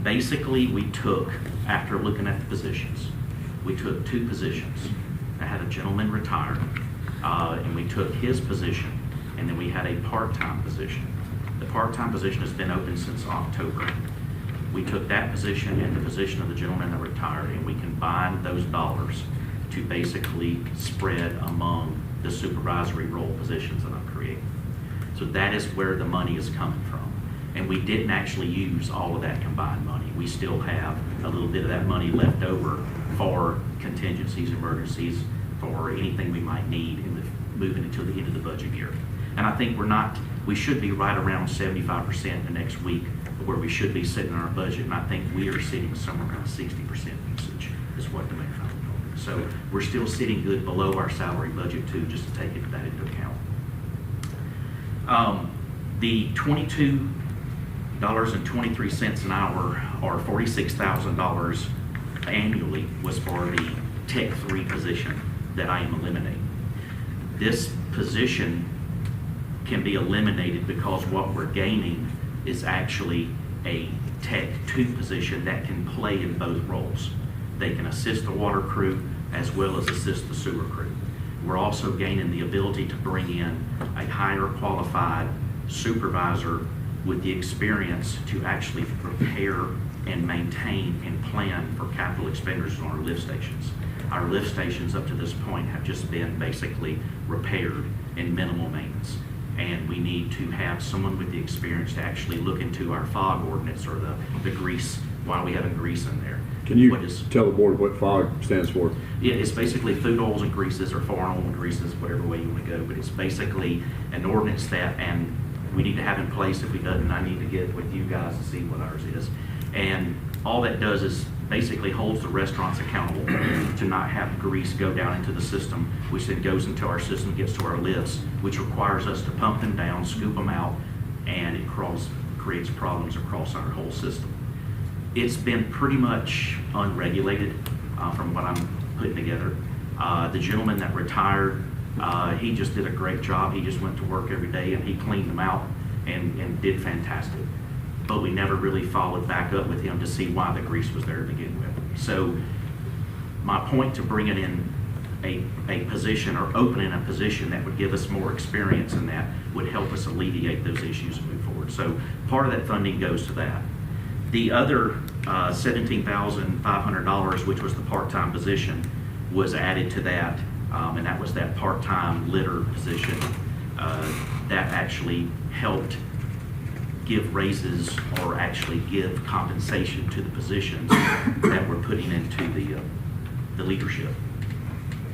O: Basically, we took, after looking at the positions, we took 2 positions. I had a gentleman retire, and we took his position, and then we had a part-time position. The part-time position has been open since October. We took that position and the position of the gentleman that retired, and we combined those dollars to basically spread among the supervisory role positions that I'm creating. So that is where the money is coming from. And we didn't actually use all of that combined money. We still have a little bit of that money left over for contingencies, emergencies, for anything we might need in moving until the end of the budget year. And I think we should be right around 75% the next week where we should be sitting in our budget. And I think we are sitting somewhere around 60% usage is what the main final told me. So we're still sitting good below our salary budget too, just to take that into account. The $22.23 an hour, or $46,000 annually, was for the Tech 3 position that I am eliminating. This position can be eliminated because what we're gaining is actually a Tech 2 position that can play in both roles. They can assist the water crew as well as assist the sewer crew. We're also gaining the ability to bring in a higher qualified supervisor with the experience to actually prepare and maintain and plan for capital expenditures on our lift stations. Our lift stations up to this point have just been basically repaired and minimal maintenance. And we need to have someone with the experience to actually look into our fog ordinance or the grease, why we have a grease in there.
C: Can you tell the board what FOG stands for?
O: Yeah, it's basically food oils and greases, or foreign oil and greases, whatever way you want to go. But it's basically an ordinance that, and we need to have in place. If we don't, I need to get with you guys to see what ours is. And all that does is basically holds the restaurants accountable to not have grease go down into the system, which then goes into our system, gets to our lifts, which requires us to pump them down, scoop them out, and it creates problems across our whole system. It's been pretty much unregulated from what I'm putting together. The gentleman that retired, he just did a great job. He just went to work every day and he cleaned them out and did fantastic. But we never really followed back up with him to see why the grease was there to begin with. So my point to bringing in a position or opening a position that would give us more experience in that would help us alleviate those issues and move forward. So part of that funding goes to that. The other $17,500, which was the part-time position, was added to that, and that was that part-time litter position. That actually helped give raises or actually give compensation to the positions that we're putting into the leadership.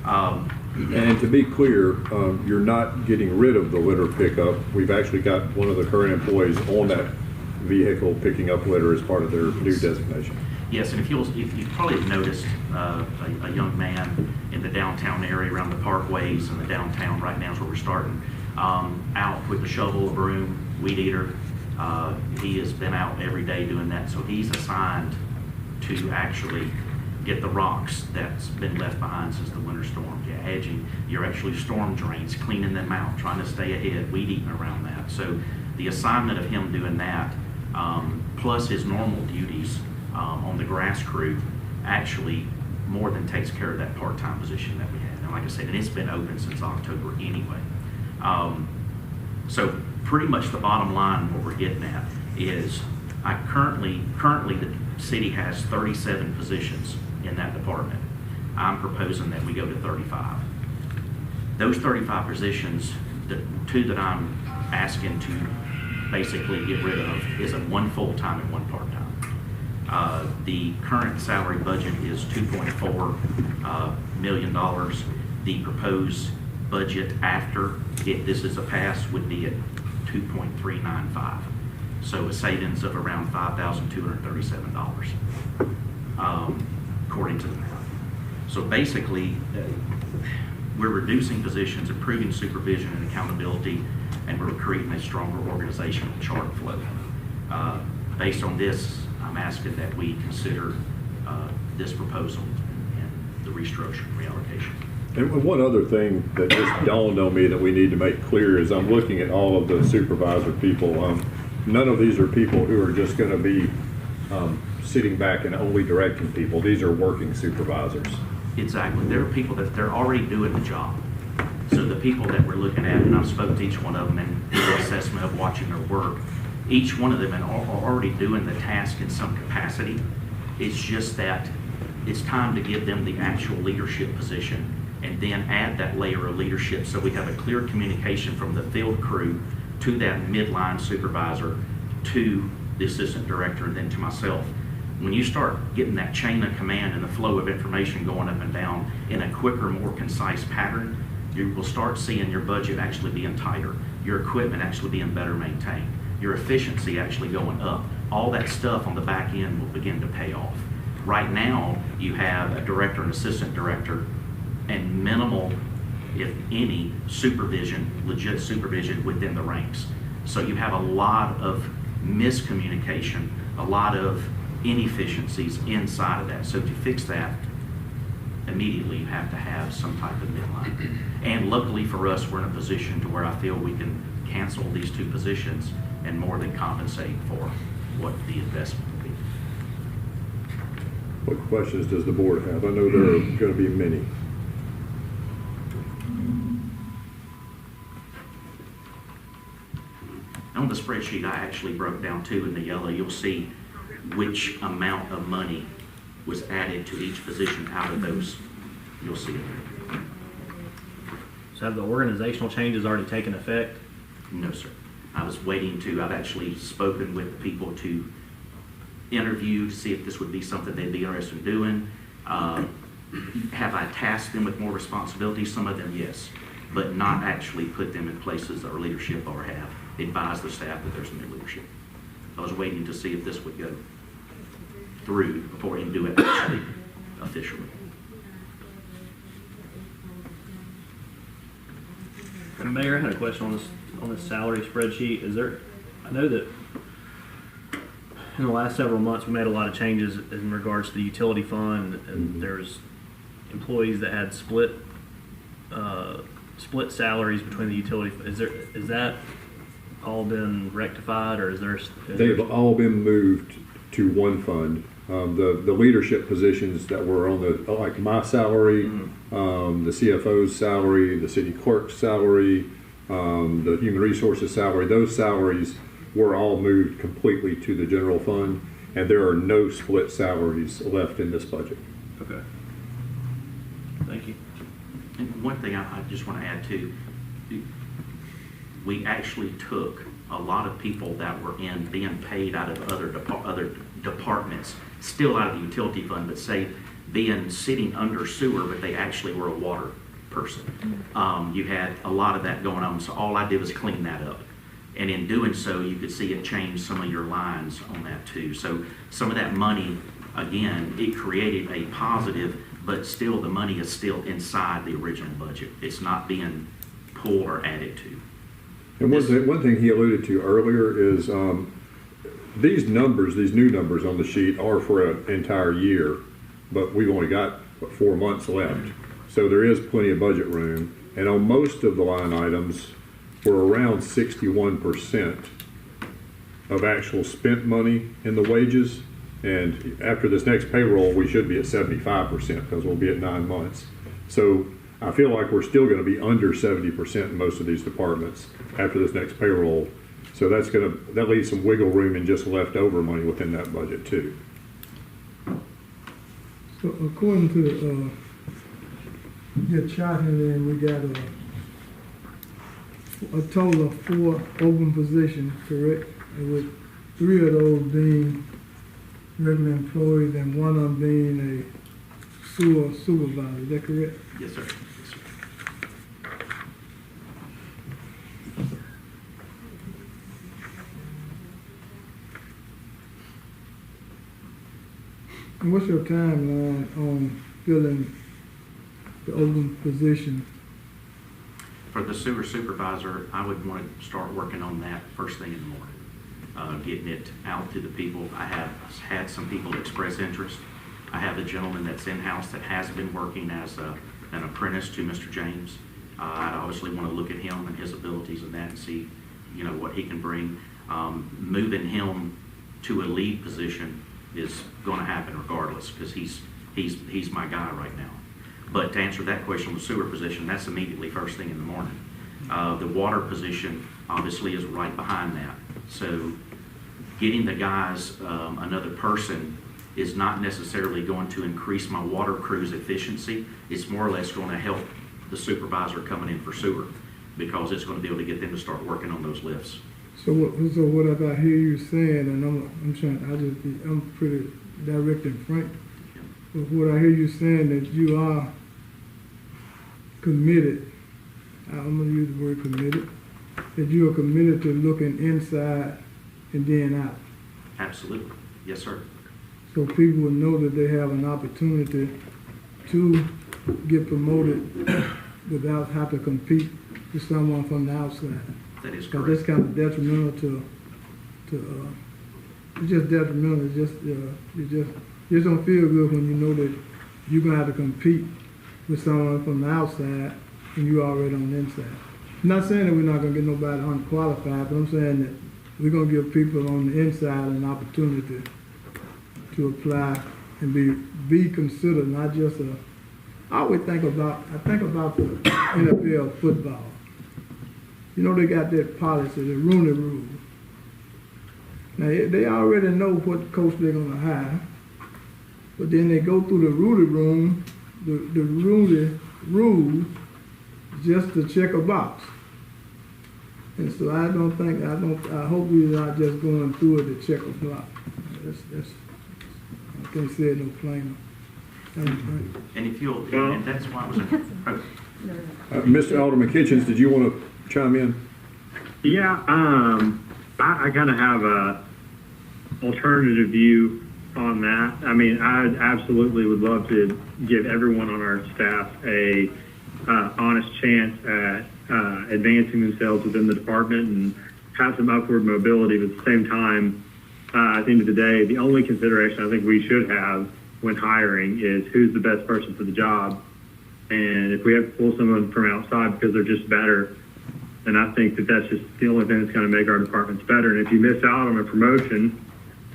C: And to be clear, you're not getting rid of the litter pickup. We've actually got one of the current employees on that vehicle picking up litter as part of their new designation.
O: Yes, and if you probably have noticed a young man in the downtown area around the parkways and the downtown, right now is where we're starting, out with the shovel, broom, weed eater. He has been out every day doing that, so he's assigned to actually get the rocks that's been left behind since the winter storm. Yeah, edging, you're actually storm drains, cleaning them out, trying to stay ahead, weed eating around that. So the assignment of him doing that, plus his normal duties on the grass crew, actually more than takes care of that part-time position that we had. And like I said, and it's been open since October anyway. So pretty much the bottom line, what we're getting at is currently the city has 37 positions in that department. I'm proposing that we go to 35. Those 35 positions, the two that I'm asking to basically get rid of is one full-time and one part-time. The current salary budget is $2.4 million. The proposed budget after this is a pass would be at 2.395. So a savings of around $5,237, according to the math. So basically, we're reducing positions, improving supervision and accountability, and we're creating a stronger organizational chart flow. Based on this, I'm asking that we consider this proposal and the restructuring, reallocation.
C: And one other thing that just dawned on me that we need to make clear is I'm looking at all of the supervisor people. None of these are people who are just going to be sitting back and only directing people. These are working supervisors.
O: Exactly. There are people that they're already doing the job. So the people that we're looking at, and I've spoken to each one of them and the assessment of watching their work, each one of them are already doing the task in some capacity. It's just that it's time to give them the actual leadership position and then add that layer of leadership so we have a clear communication from the field crew to that midline supervisor, to the assistant director, and then to myself. When you start getting that chain of command and the flow of information going up and down in a quicker, more concise pattern, you will start seeing your budget actually being tighter, your equipment actually being better maintained, your efficiency actually going up. All that stuff on the back end will begin to pay off. Right now, you have a director and assistant director and minimal, if any, supervision, legit supervision within the ranks. So you have a lot of miscommunication, a lot of inefficiencies inside of that. So to fix that, immediately you have to have some type of midline. And luckily for us, we're in a position to where I feel we can cancel these two positions and more than compensate for what the investment will be.
C: What questions does the board have? I know there are going to be many.
O: On the spreadsheet, I actually broke down too in the yellow. You'll see which amount of money was added to each position out of those. You'll see it there.
F: So have the organizational changes already taken effect?
O: No, sir. I've actually spoken with the people to interview to see if this would be something they'd be interested in doing. Have I tasked them with more responsibilities? Some of them, yes, but not actually put them in places of leadership or have advised the staff that there's new leadership. I was waiting to see if this would go through before we can do it actually officially.
F: Mayor, I had a question on this salary spreadsheet. I know that in the last several months we made a lot of changes in regards to the utility fund, and there's employees that had split salaries between the utility. Is that all been rectified, or
C: They've all been moved to one fund. The leadership positions that were on like my salary, the CFO's salary, the city clerk's salary, the human resources salary, those salaries were all moved completely to the general fund, and there are no split salaries left in this budget.
F: Okay. Thank you.
O: And one thing I just want to add too, we actually took a lot of people that were being paid out of other departments, still out of the utility fund, but say sitting under sewer, but they actually were a water person. You had a lot of that going on, so all I did was clean that up. And in doing so, you could see it change some of your lines on that too. So some of that money again, it created a positive, but still the money is still inside the original budget. It's not being pulled or added to.
C: And one thing he alluded to earlier is these numbers, these new numbers on the sheet are for an entire year, but we've only got 4 months left. So there is plenty of budget room. And on most of the line items, we're around 61% of actual spent money in the wages. And after this next payroll, we should be at 75% because we'll be at 9 months. So I feel like we're still going to be under 70% in most of these departments after this next payroll. So that leaves some wiggle room in just leftover money within that budget too.
B: So according to your chart here, then we got a total of 4 open positions, correct? And with 3 of those being regular employees and 1 of them being a sewer supervisor, is that correct?
O: Yes, sir. Yes, sir.
B: And what's your timeline on filling the open position?
O: For the sewer supervisor, I would want to start working on that first thing in the morning, getting it out to the people. I have had some people express interest. I have a gentleman that's in-house that has been working as an apprentice to Mr. James. I obviously want to look at him and his abilities and that and see, what he can bring. Moving him to a lead position is going to happen regardless because he's my guy right now. But to answer that question, the sewer position, that's immediately first thing in the morning. The water position obviously is right behind that. So getting the guys, another person, is not necessarily going to increase my water crew's efficiency. It's more or less going to help the supervisor coming in for sewer because it's going to be able to get them to start working on those lifts.
B: So what I hear you saying, and I'm pretty direct and frank. But what I hear you saying that you are committed. I'm gonna use the word committed. That you are committed to looking inside and then out.
O: Absolutely, yes, sir.
B: So people will know that they have an opportunity to get promoted without having to compete with someone from the outside.
O: That is
B: Because
O: correct.
B: that's kind of detrimental to it's just detrimental. It's just you just don't feel good when you know that you're gonna have to compete with someone from the outside and you already on the inside. I'm not saying that we're not gonna get nobody unqualified, but I'm saying that we're gonna give people on the inside an opportunity to apply and be considered, not just I think about the NFL football. They got that policy, the Rooney Rule. Now, they already know what coach they're going to hire, but then they go through the Rooney Room, the Rooney Rule, just to check a box. And so I hope we're not just going through it to check a block. I can't say it no plainer.
O: And if you'll, and that's why I was
C: Mr. Alderman Kitchens, did you want to chime in?
D: Yeah, I kind of have a alternative view on that. I mean, I absolutely would love to give everyone on our staff a honest chance at advancing themselves within the department and have some upward mobility. But at the same time, at the end of the day, the only consideration I think we should have when hiring is who's the best person for the job. And if we have to pull someone from outside because they're just better, and I think that that's just the only thing that's going to make our departments better. And if you miss out on a promotion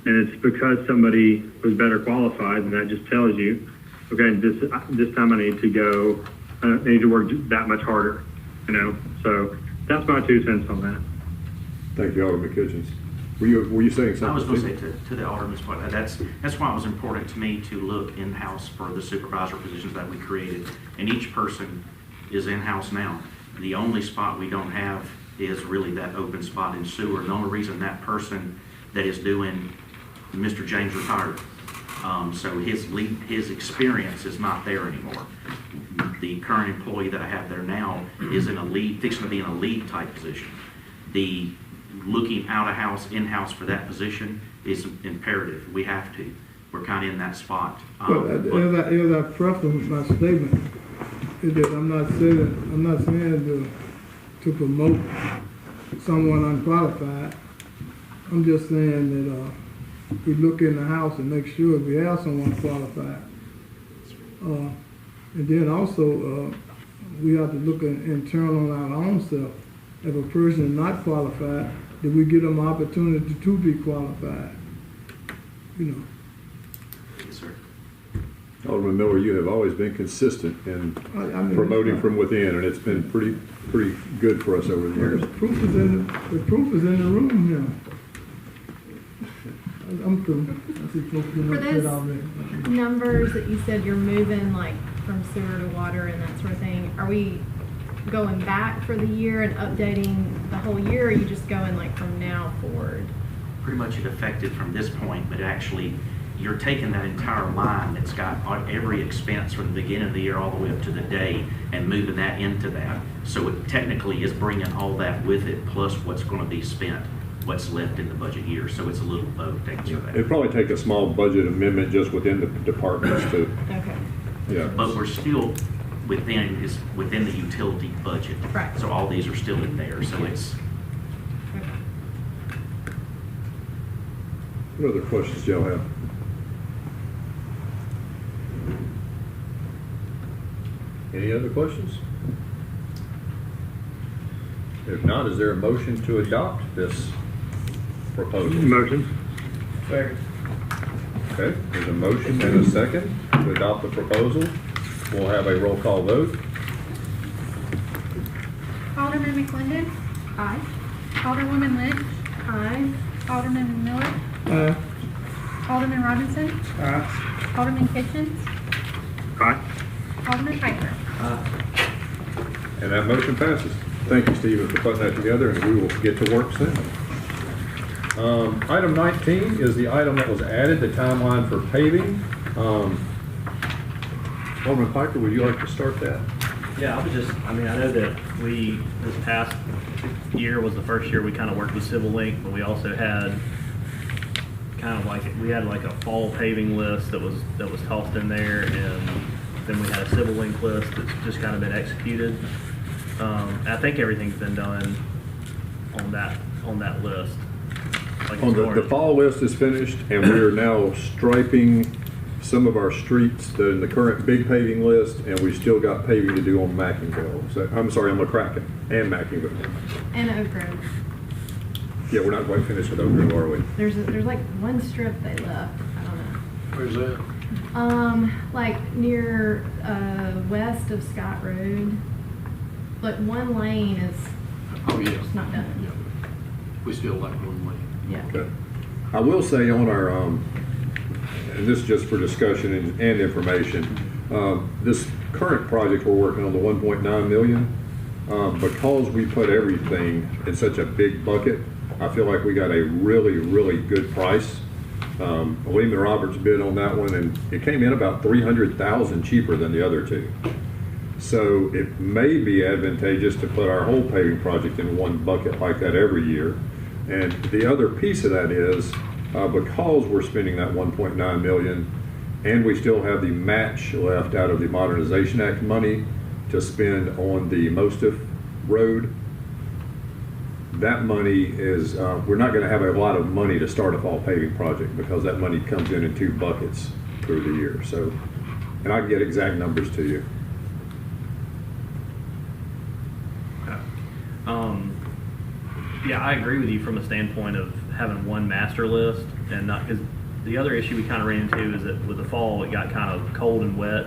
D: and it's because somebody was better qualified, then that just tells you, okay, this time I need to go, I need to work that much harder, So that's my 2 cents on that.
C: Thank you, Alderman Kitchens. Were you saying something?
O: I was going to say to the Alderman's point, that's why it was important to me to look in-house for the supervisor positions that we created. And each person is in-house now. The only spot we don't have is really that open spot in sewer. The only reason that person that is doing Mr. James retired. So his experience is not there anymore. The current employee that I have there now is fixing to be in a lead type position. The looking out of house, in-house for that position is imperative. We have to. we're kind of in that spot.
B: But as I preface my statement, is that I'm not saying to promote someone unqualified. I'm just saying that we look in the house and make sure we have someone qualified. And then also, we have to look internal on our own self. If a person is not qualified, do we give them opportunity to be qualified? You know.
O: Yes, sir.
C: Alderman Miller, you have always been consistent in
B: I mean,
C: promoting from within, and it's been pretty good for us over the years.
B: The proof is in the room here. I'm through. I see folks getting
A: For
B: upset
A: those
B: already.
A: numbers that you said you're moving, like from sewer to water and that sort of thing, are we going back for the year and updating the whole year, or are you just going like from now forward?
O: Pretty much it affected from this point, but actually, you're taking that entire line that's got every expense from the beginning of the year all the way up to the day and moving that into that. So it technically is bringing all that with it, plus what's going to be spent, what's left in the budget year. So it's a little both to answer that.
C: It'd probably take a small budget amendment just within the departments to,
A: Okay.
C: yeah.
O: But we're still within the utility budget.
A: Right.
O: So all these are still in there. So it's
A: Okay.
C: What other questions do y'all have? Any other questions? If not, is there a motion to adopt this proposal?
D: Motion.
C: Okay, there's a motion and a second to adopt the proposal. We'll have a roll call vote.
K: Alderman McClendon.
A: Aye.
K: Alderwoman Lynch.
A: Aye.
K: Alderman Miller. Alderman Robinson. Alderman Kitchens.
D: Aye.
K: Alderman Piper.
C: And that motion passes. Thank you, Stephen, for putting that together, and we will get to work soon. Item 19 is the item that was added, the timeline for paving. Alderman Piper, would you like to start that?
F: Yeah, I know that this past year was the first year we kind of worked with Civil Link, but we also had we had like a fall paving list that was tossed in there, and then we had a Civil Link list that's just kind of been executed. I think everything's been done on that list. Like
C: On the fall list is finished, and we are now striping some of our streets in the current big paving list, and we still got paving to do on Mackinville. So, I'm sorry, on McCracken and Mackinville.
A: And Oak Grove.
C: Yeah, we're not quite finished with Oak Grove, are we?
A: There's like one strip they left. I don't know.
C: Where's that?
A: Like near west of Scott Road. Like one lane is it's not done.
P: Yeah. We still like one lane.
A: Yeah.
C: Okay. I will say on our, and this is just for discussion and information, this current project we're working on, the 1.9 million, because we put everything in such a big bucket, I feel like we got a really, really good price. Lehman Roberts bid on that one, and it came in about $300,000 cheaper than the other two. So it may be advantageous to put our whole paving project in one bucket like that every year. And the other piece of that is, because we're spending that 1.9 million, and we still have the match left out of the Modernization Act money to spend on the Mostiff Road, that money is, we're not going to have a lot of money to start a fall paving project because that money comes in two buckets through the year. So, and I can get exact numbers to you.
F: Yeah, I agree with you from a standpoint of having one master list and not, because the other issue we kind of ran into is that with the fall it got kind of cold and wet,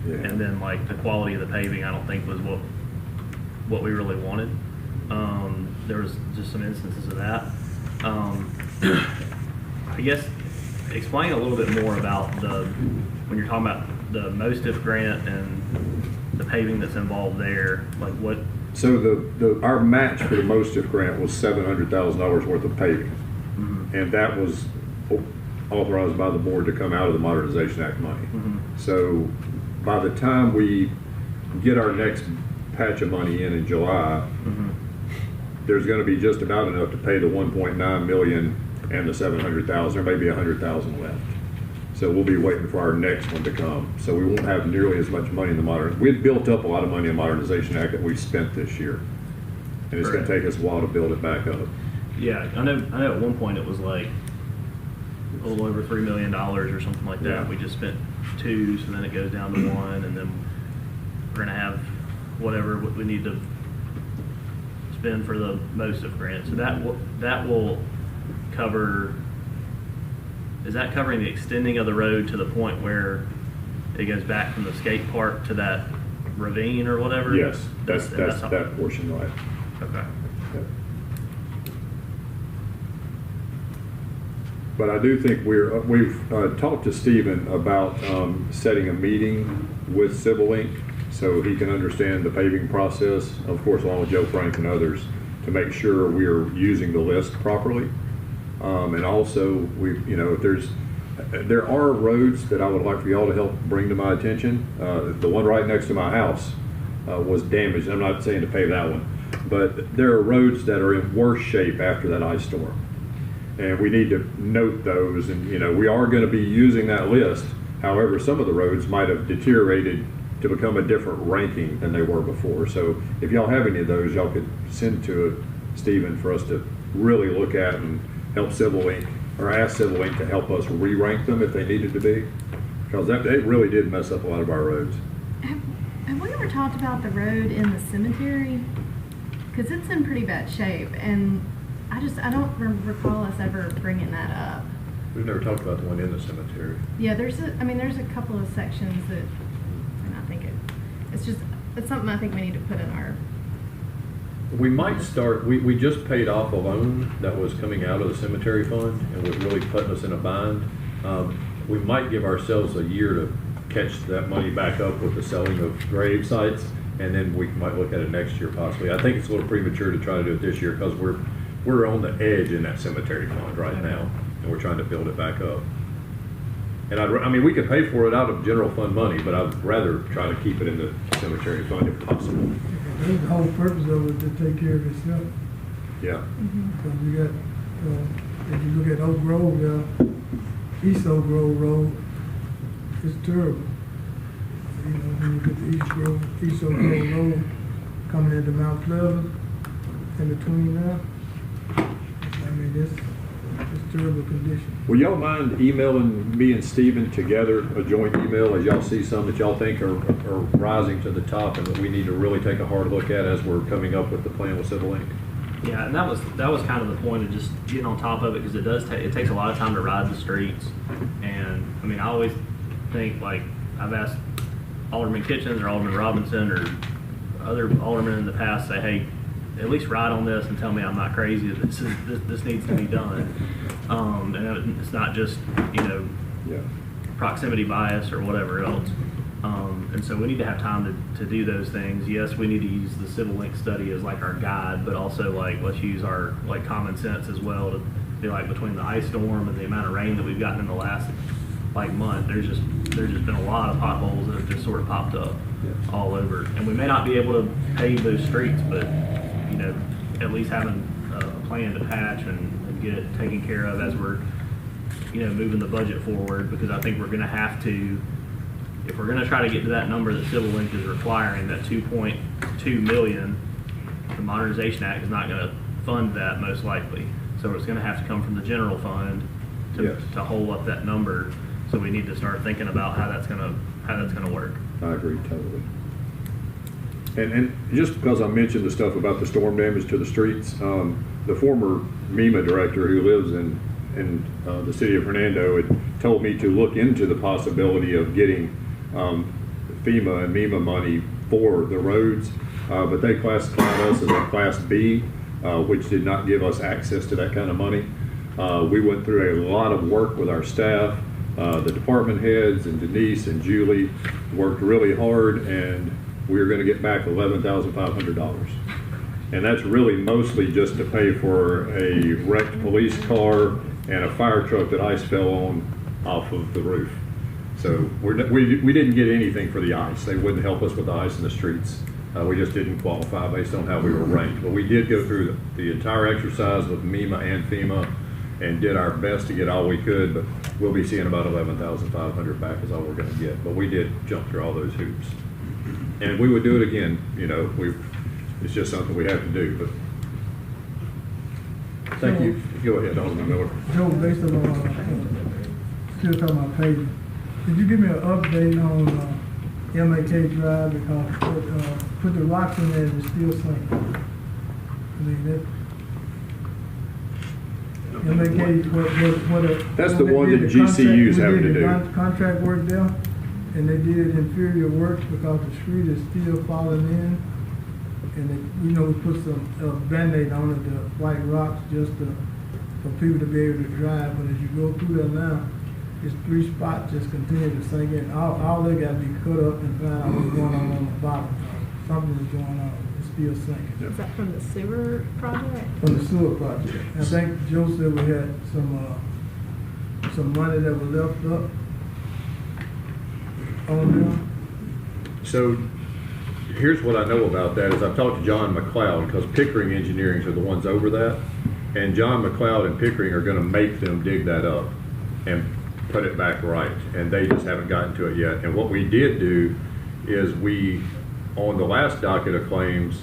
F: and then like the quality of the paving I don't think was what we really wanted. There was just some instances of that. I guess explain a little bit more about when you're talking about the Mostiff grant and the paving that's involved there, like what.
C: So our match for the Mostiff grant was $700,000 worth of paving, and that was authorized by the board to come out of the Modernization Act money. So by the time we get our next patch of money in July, there's going to be just about enough to pay the 1.9 million and the 700,000. There may be 100,000 left. So we'll be waiting for our next one to come. So we won't have nearly as much money in the modern. We've built up a lot of money in the Modernization Act that we've spent this year. And it's going to take us a while to build it back up.
F: Yeah, I know at one point it was like a little over $3 million or something like that.
C: Yeah.
F: We just spent 2, so then it goes down to 1, and then we're gonna have whatever we need to spend for the most of grant. So that will cover, is that covering the extending of the road to the point where it goes back from the skate park to that ravine or whatever?
C: Yes, that's that portion, right.
F: Okay.
C: Yep. But I do think we've talked to Stephen about setting a meeting with Civil Link so he can understand the paving process, of course, along with Joe Frank and others, to make sure we are using the list properly. And also, there are roads that I would like for y'all to help bring to my attention. The one right next to my house was damaged. I'm not saying to pave that one, but there are roads that are in worse shape after that ice storm. And we need to note those, and we are going to be using that list. However, some of the roads might have deteriorated to become a different ranking than they were before. So if y'all have any of those, y'all could send to Stephen for us to really look at and help Civil Link, or ask Civil Link to help us re-rank them if they needed to be, because they really did mess up a lot of our roads.
A: Have we ever talked about the road in the cemetery? Because it's in pretty bad shape, and I don't recall us ever bringing that up.
C: We've never talked about the one in the cemetery.
A: Yeah, there's a couple of sections that, and I think it's something I think we need to put in our.
C: We might start, we just paid off a loan that was coming out of the cemetery fund and was really putting us in a bind. We might give ourselves a year to catch that money back up with the selling of grave sites, and then we might look at it next year possibly. I think it's a little premature to try to do it this year because we're on the edge in that cemetery fund right now, and we're trying to build it back up. And I mean, we could pay for it out of general fund money, but I'd rather try to keep it in the cemetery fund if possible.
B: That's the whole purpose of it, to take care of itself.
C: Yeah.
B: Because we got, if you look at Oak Grove, East Oak Grove Road, it's terrible. When you get to East Oak Grove Road, coming into Mount Pleasant, in between there, I mean, it's terrible condition.
C: Will y'all mind emailing me and Stephen together a joint email as y'all see some that y'all think are rising to the top and that we need to really take a hard look at as we're coming up with the plan with Civil Link?
F: Yeah, and that was kind of the point of just getting on top of it, because it takes a lot of time to ride the streets. And I mean, I always think, like, I've asked Alderman Kitchens or Alderman Robinson or other aldermen in the past, say, hey, at least ride on this and tell me I'm not crazy. This needs to be done. And it's not just proximity bias or whatever else. And so we need to have time to do those things. Yes, we need to use the Civil Link study as like our guide, but also like let's use our like common sense as well to be like, between the ice storm and the amount of rain that we've gotten in the last like month, there's just been a lot of potholes that have just sort of popped up all over. And we may not be able to pave those streets, but at least having a plan to patch and get it taken care of as we're moving the budget forward, because I think we're going to have to, if we're going to try to get to that number that Civil Link is requiring, that 2.2 million, the Modernization Act is not going to fund that most likely. So it's going to have to come from the general fund to hold up that number. So we need to start thinking about how that's going to work.
C: I agree totally. And just because I mentioned the stuff about the storm damage to the streets, the former MEMA director who lives in the city of Hernando had told me to look into the possibility of getting FEMA and MEMA money for the roads, but they classified us as a Class B, which did not give us access to that kind of money. We went through a lot of work with our staff. The department heads and Denise and Julie worked really hard, and we are going to get back $11,500. And that's really mostly just to pay for a wrecked police car and a fire truck that ice fell on off of the roof. So we didn't get anything for the ice. They wouldn't help us with the ice in the streets. We just didn't qualify based on how we were ranked. But we did go through the entire exercise with MEMA and FEMA and did our best to get all we could. But we'll be seeing about 11,500 back is all we're gonna get. But we did jump through all those hoops. And we would do it again, you know, it's just something we have to do, but. Thank you. Go ahead, Alderman Miller.
B: Joe, based on, still talking about paving, could you give me an update on, MAK Drive, because, put the rocks in there and it's still sinking? I mean, MAK, what.
C: That's the
B: when they
C: one
B: did
C: that
B: the contract-
C: GCU's
B: we
C: having
B: did
C: to
B: the
C: do.
B: Contract work there, and they did inferior work because the street is still falling in. And it, we put some Band-Aid on it, the white rocks, just for people to be able to drive. But as you go through there now, it's 3 spots just continue to sink in. All they got to be cut up and find out what's going on the bottom. Something is going on. It's still sinking.
A: Is that from the sewer project?
B: From the sewer project. I think Joe said we had some money that was left up on there.
C: So here's what I know about that is I've talked to John McLeod, because Pickering Engineering are the ones over that. And John McLeod and Pickering are gonna make them dig that up and put it back right. And they just haven't gotten to it yet. And what we did do is on the last docket of claims,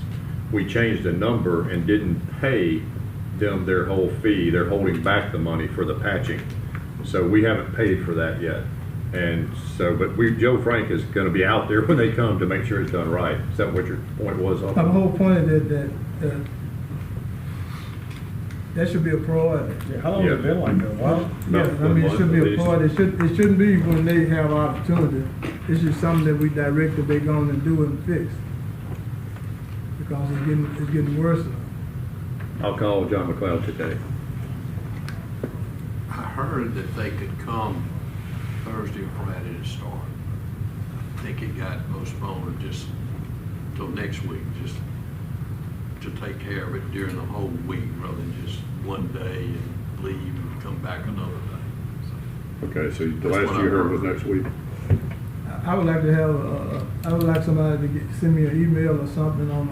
C: we changed the number and didn't pay them their whole fee. They're holding back the money for the patching. So we haven't paid for that yet. And so, but Joe Frank is gonna be out there when they come to make sure it's done right. Is that what your point was?
B: My whole point is that should be a priority.
C: Yeah, how long has it been like that?
B: Yeah, I mean, it should be a priority. It shouldn't be when they have opportunity. This is something that we directed they're going to do and fix. Because it's getting worse.
C: I'll call John McLeod today.
P: I heard that they could come Thursday or Friday to start. I think it got postponed just till next week, just to take care of it during the whole week rather than just one day and leave and come back another day.
C: Okay, so the
P: That's
C: last
P: what
C: you
P: I
C: heard
P: heard.
C: was next week?
B: I would like to have I would like somebody to send me an email or something on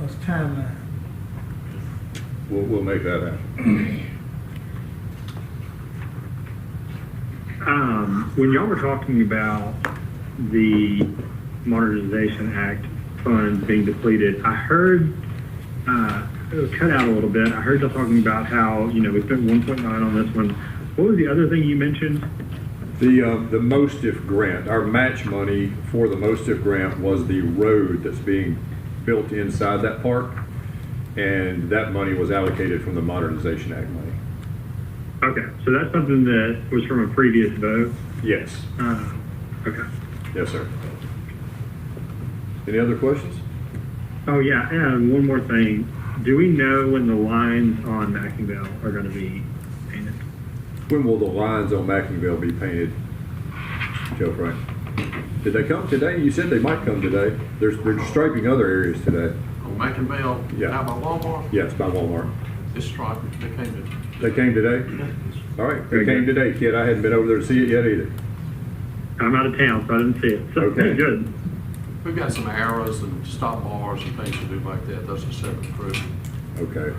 B: a timeline.
C: We'll make that happen.
D: When y'all were talking about the Modernization Act funds being depleted, I heard, it was cut out a little bit. I heard y'all talking about how, we spent 1.9 on this one. What was the other thing you mentioned?
C: The MOSTIF grant, our match money for the MOSTIF grant was the road that's being built inside that park. And that money was allocated from the Modernization Act money.
D: Okay, so that's something that was from a previous vote?
C: Yes.
D: Okay.
C: Yes, sir. Any other questions?
D: Oh, yeah, and one more thing. Do we know when the lines on Mackinville are going to be painted?
C: When will the lines on Mackinville be painted, Joe Frank? Did they come today? You said they might come today. They're striping other areas today.
P: On Mackinville,
C: Yeah.
P: out by Walmart,
C: Yes, by Walmart.
P: it's striping, they came to.
C: They came today? All right, they came today, kid. I hadn't been over there to see it yet either.
D: I'm out of town, so I didn't see it. So
C: Okay.
D: good.
P: We've got some arrows and stop bars and things to do like that. Those are separate crew.
C: Okay.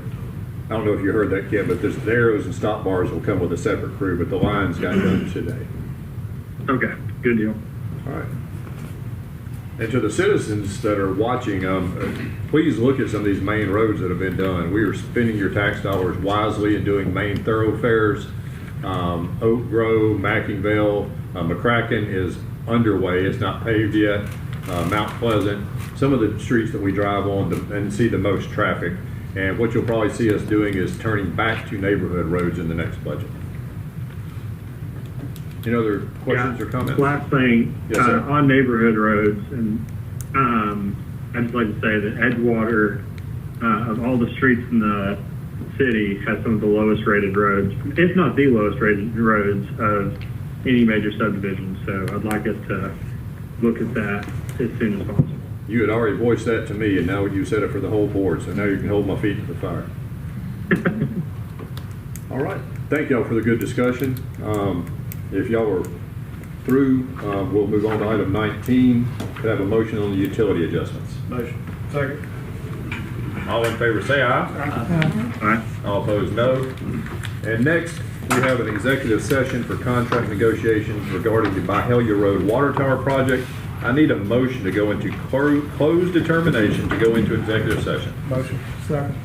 C: I don't know if you heard that, kid, but the arrows and stop bars will come with a separate crew, but the lines got done today.
D: Okay, good deal.
C: All right. And to the citizens that are watching, please look at some of these main roads that have been done. We are spending your tax dollars wisely and doing main thoroughfares. Oak Grove, Mackinville, McCracken is underway. It's not paved yet. Mount Pleasant, some of the streets that we drive on and see the most traffic. And what you'll probably see us doing is turning back to neighborhood roads in the next budget. Any other questions or comments?
D: Last thing,
C: Yes, sir.
D: on neighborhood roads, and I'd just like to say that Edgewater, of all the streets in the city, has some of the lowest rated roads, if not the lowest rated roads of any major subdivision. So I'd like us to look at that as soon as possible.
C: You had already voiced that to me, and now you said it for the whole board, so now you can hold my feet to the fire. All right. Thank y'all for the good discussion. If y'all are through, we'll move on to item 19. Could I have a motion on the utility adjustments?
B: Motion. Second.
C: All in favor say aye.
D: All right.
C: All opposed, no. And next we have an executive session for contract negotiations regarding the Byhalia Road Water Tower project. I need a motion to go into closed determination to go into executive session.
B: Motion. Second.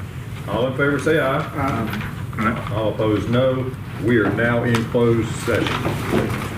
C: All in favor, say aye.
B: Aye.
C: All opposed, no. We are now in closed session.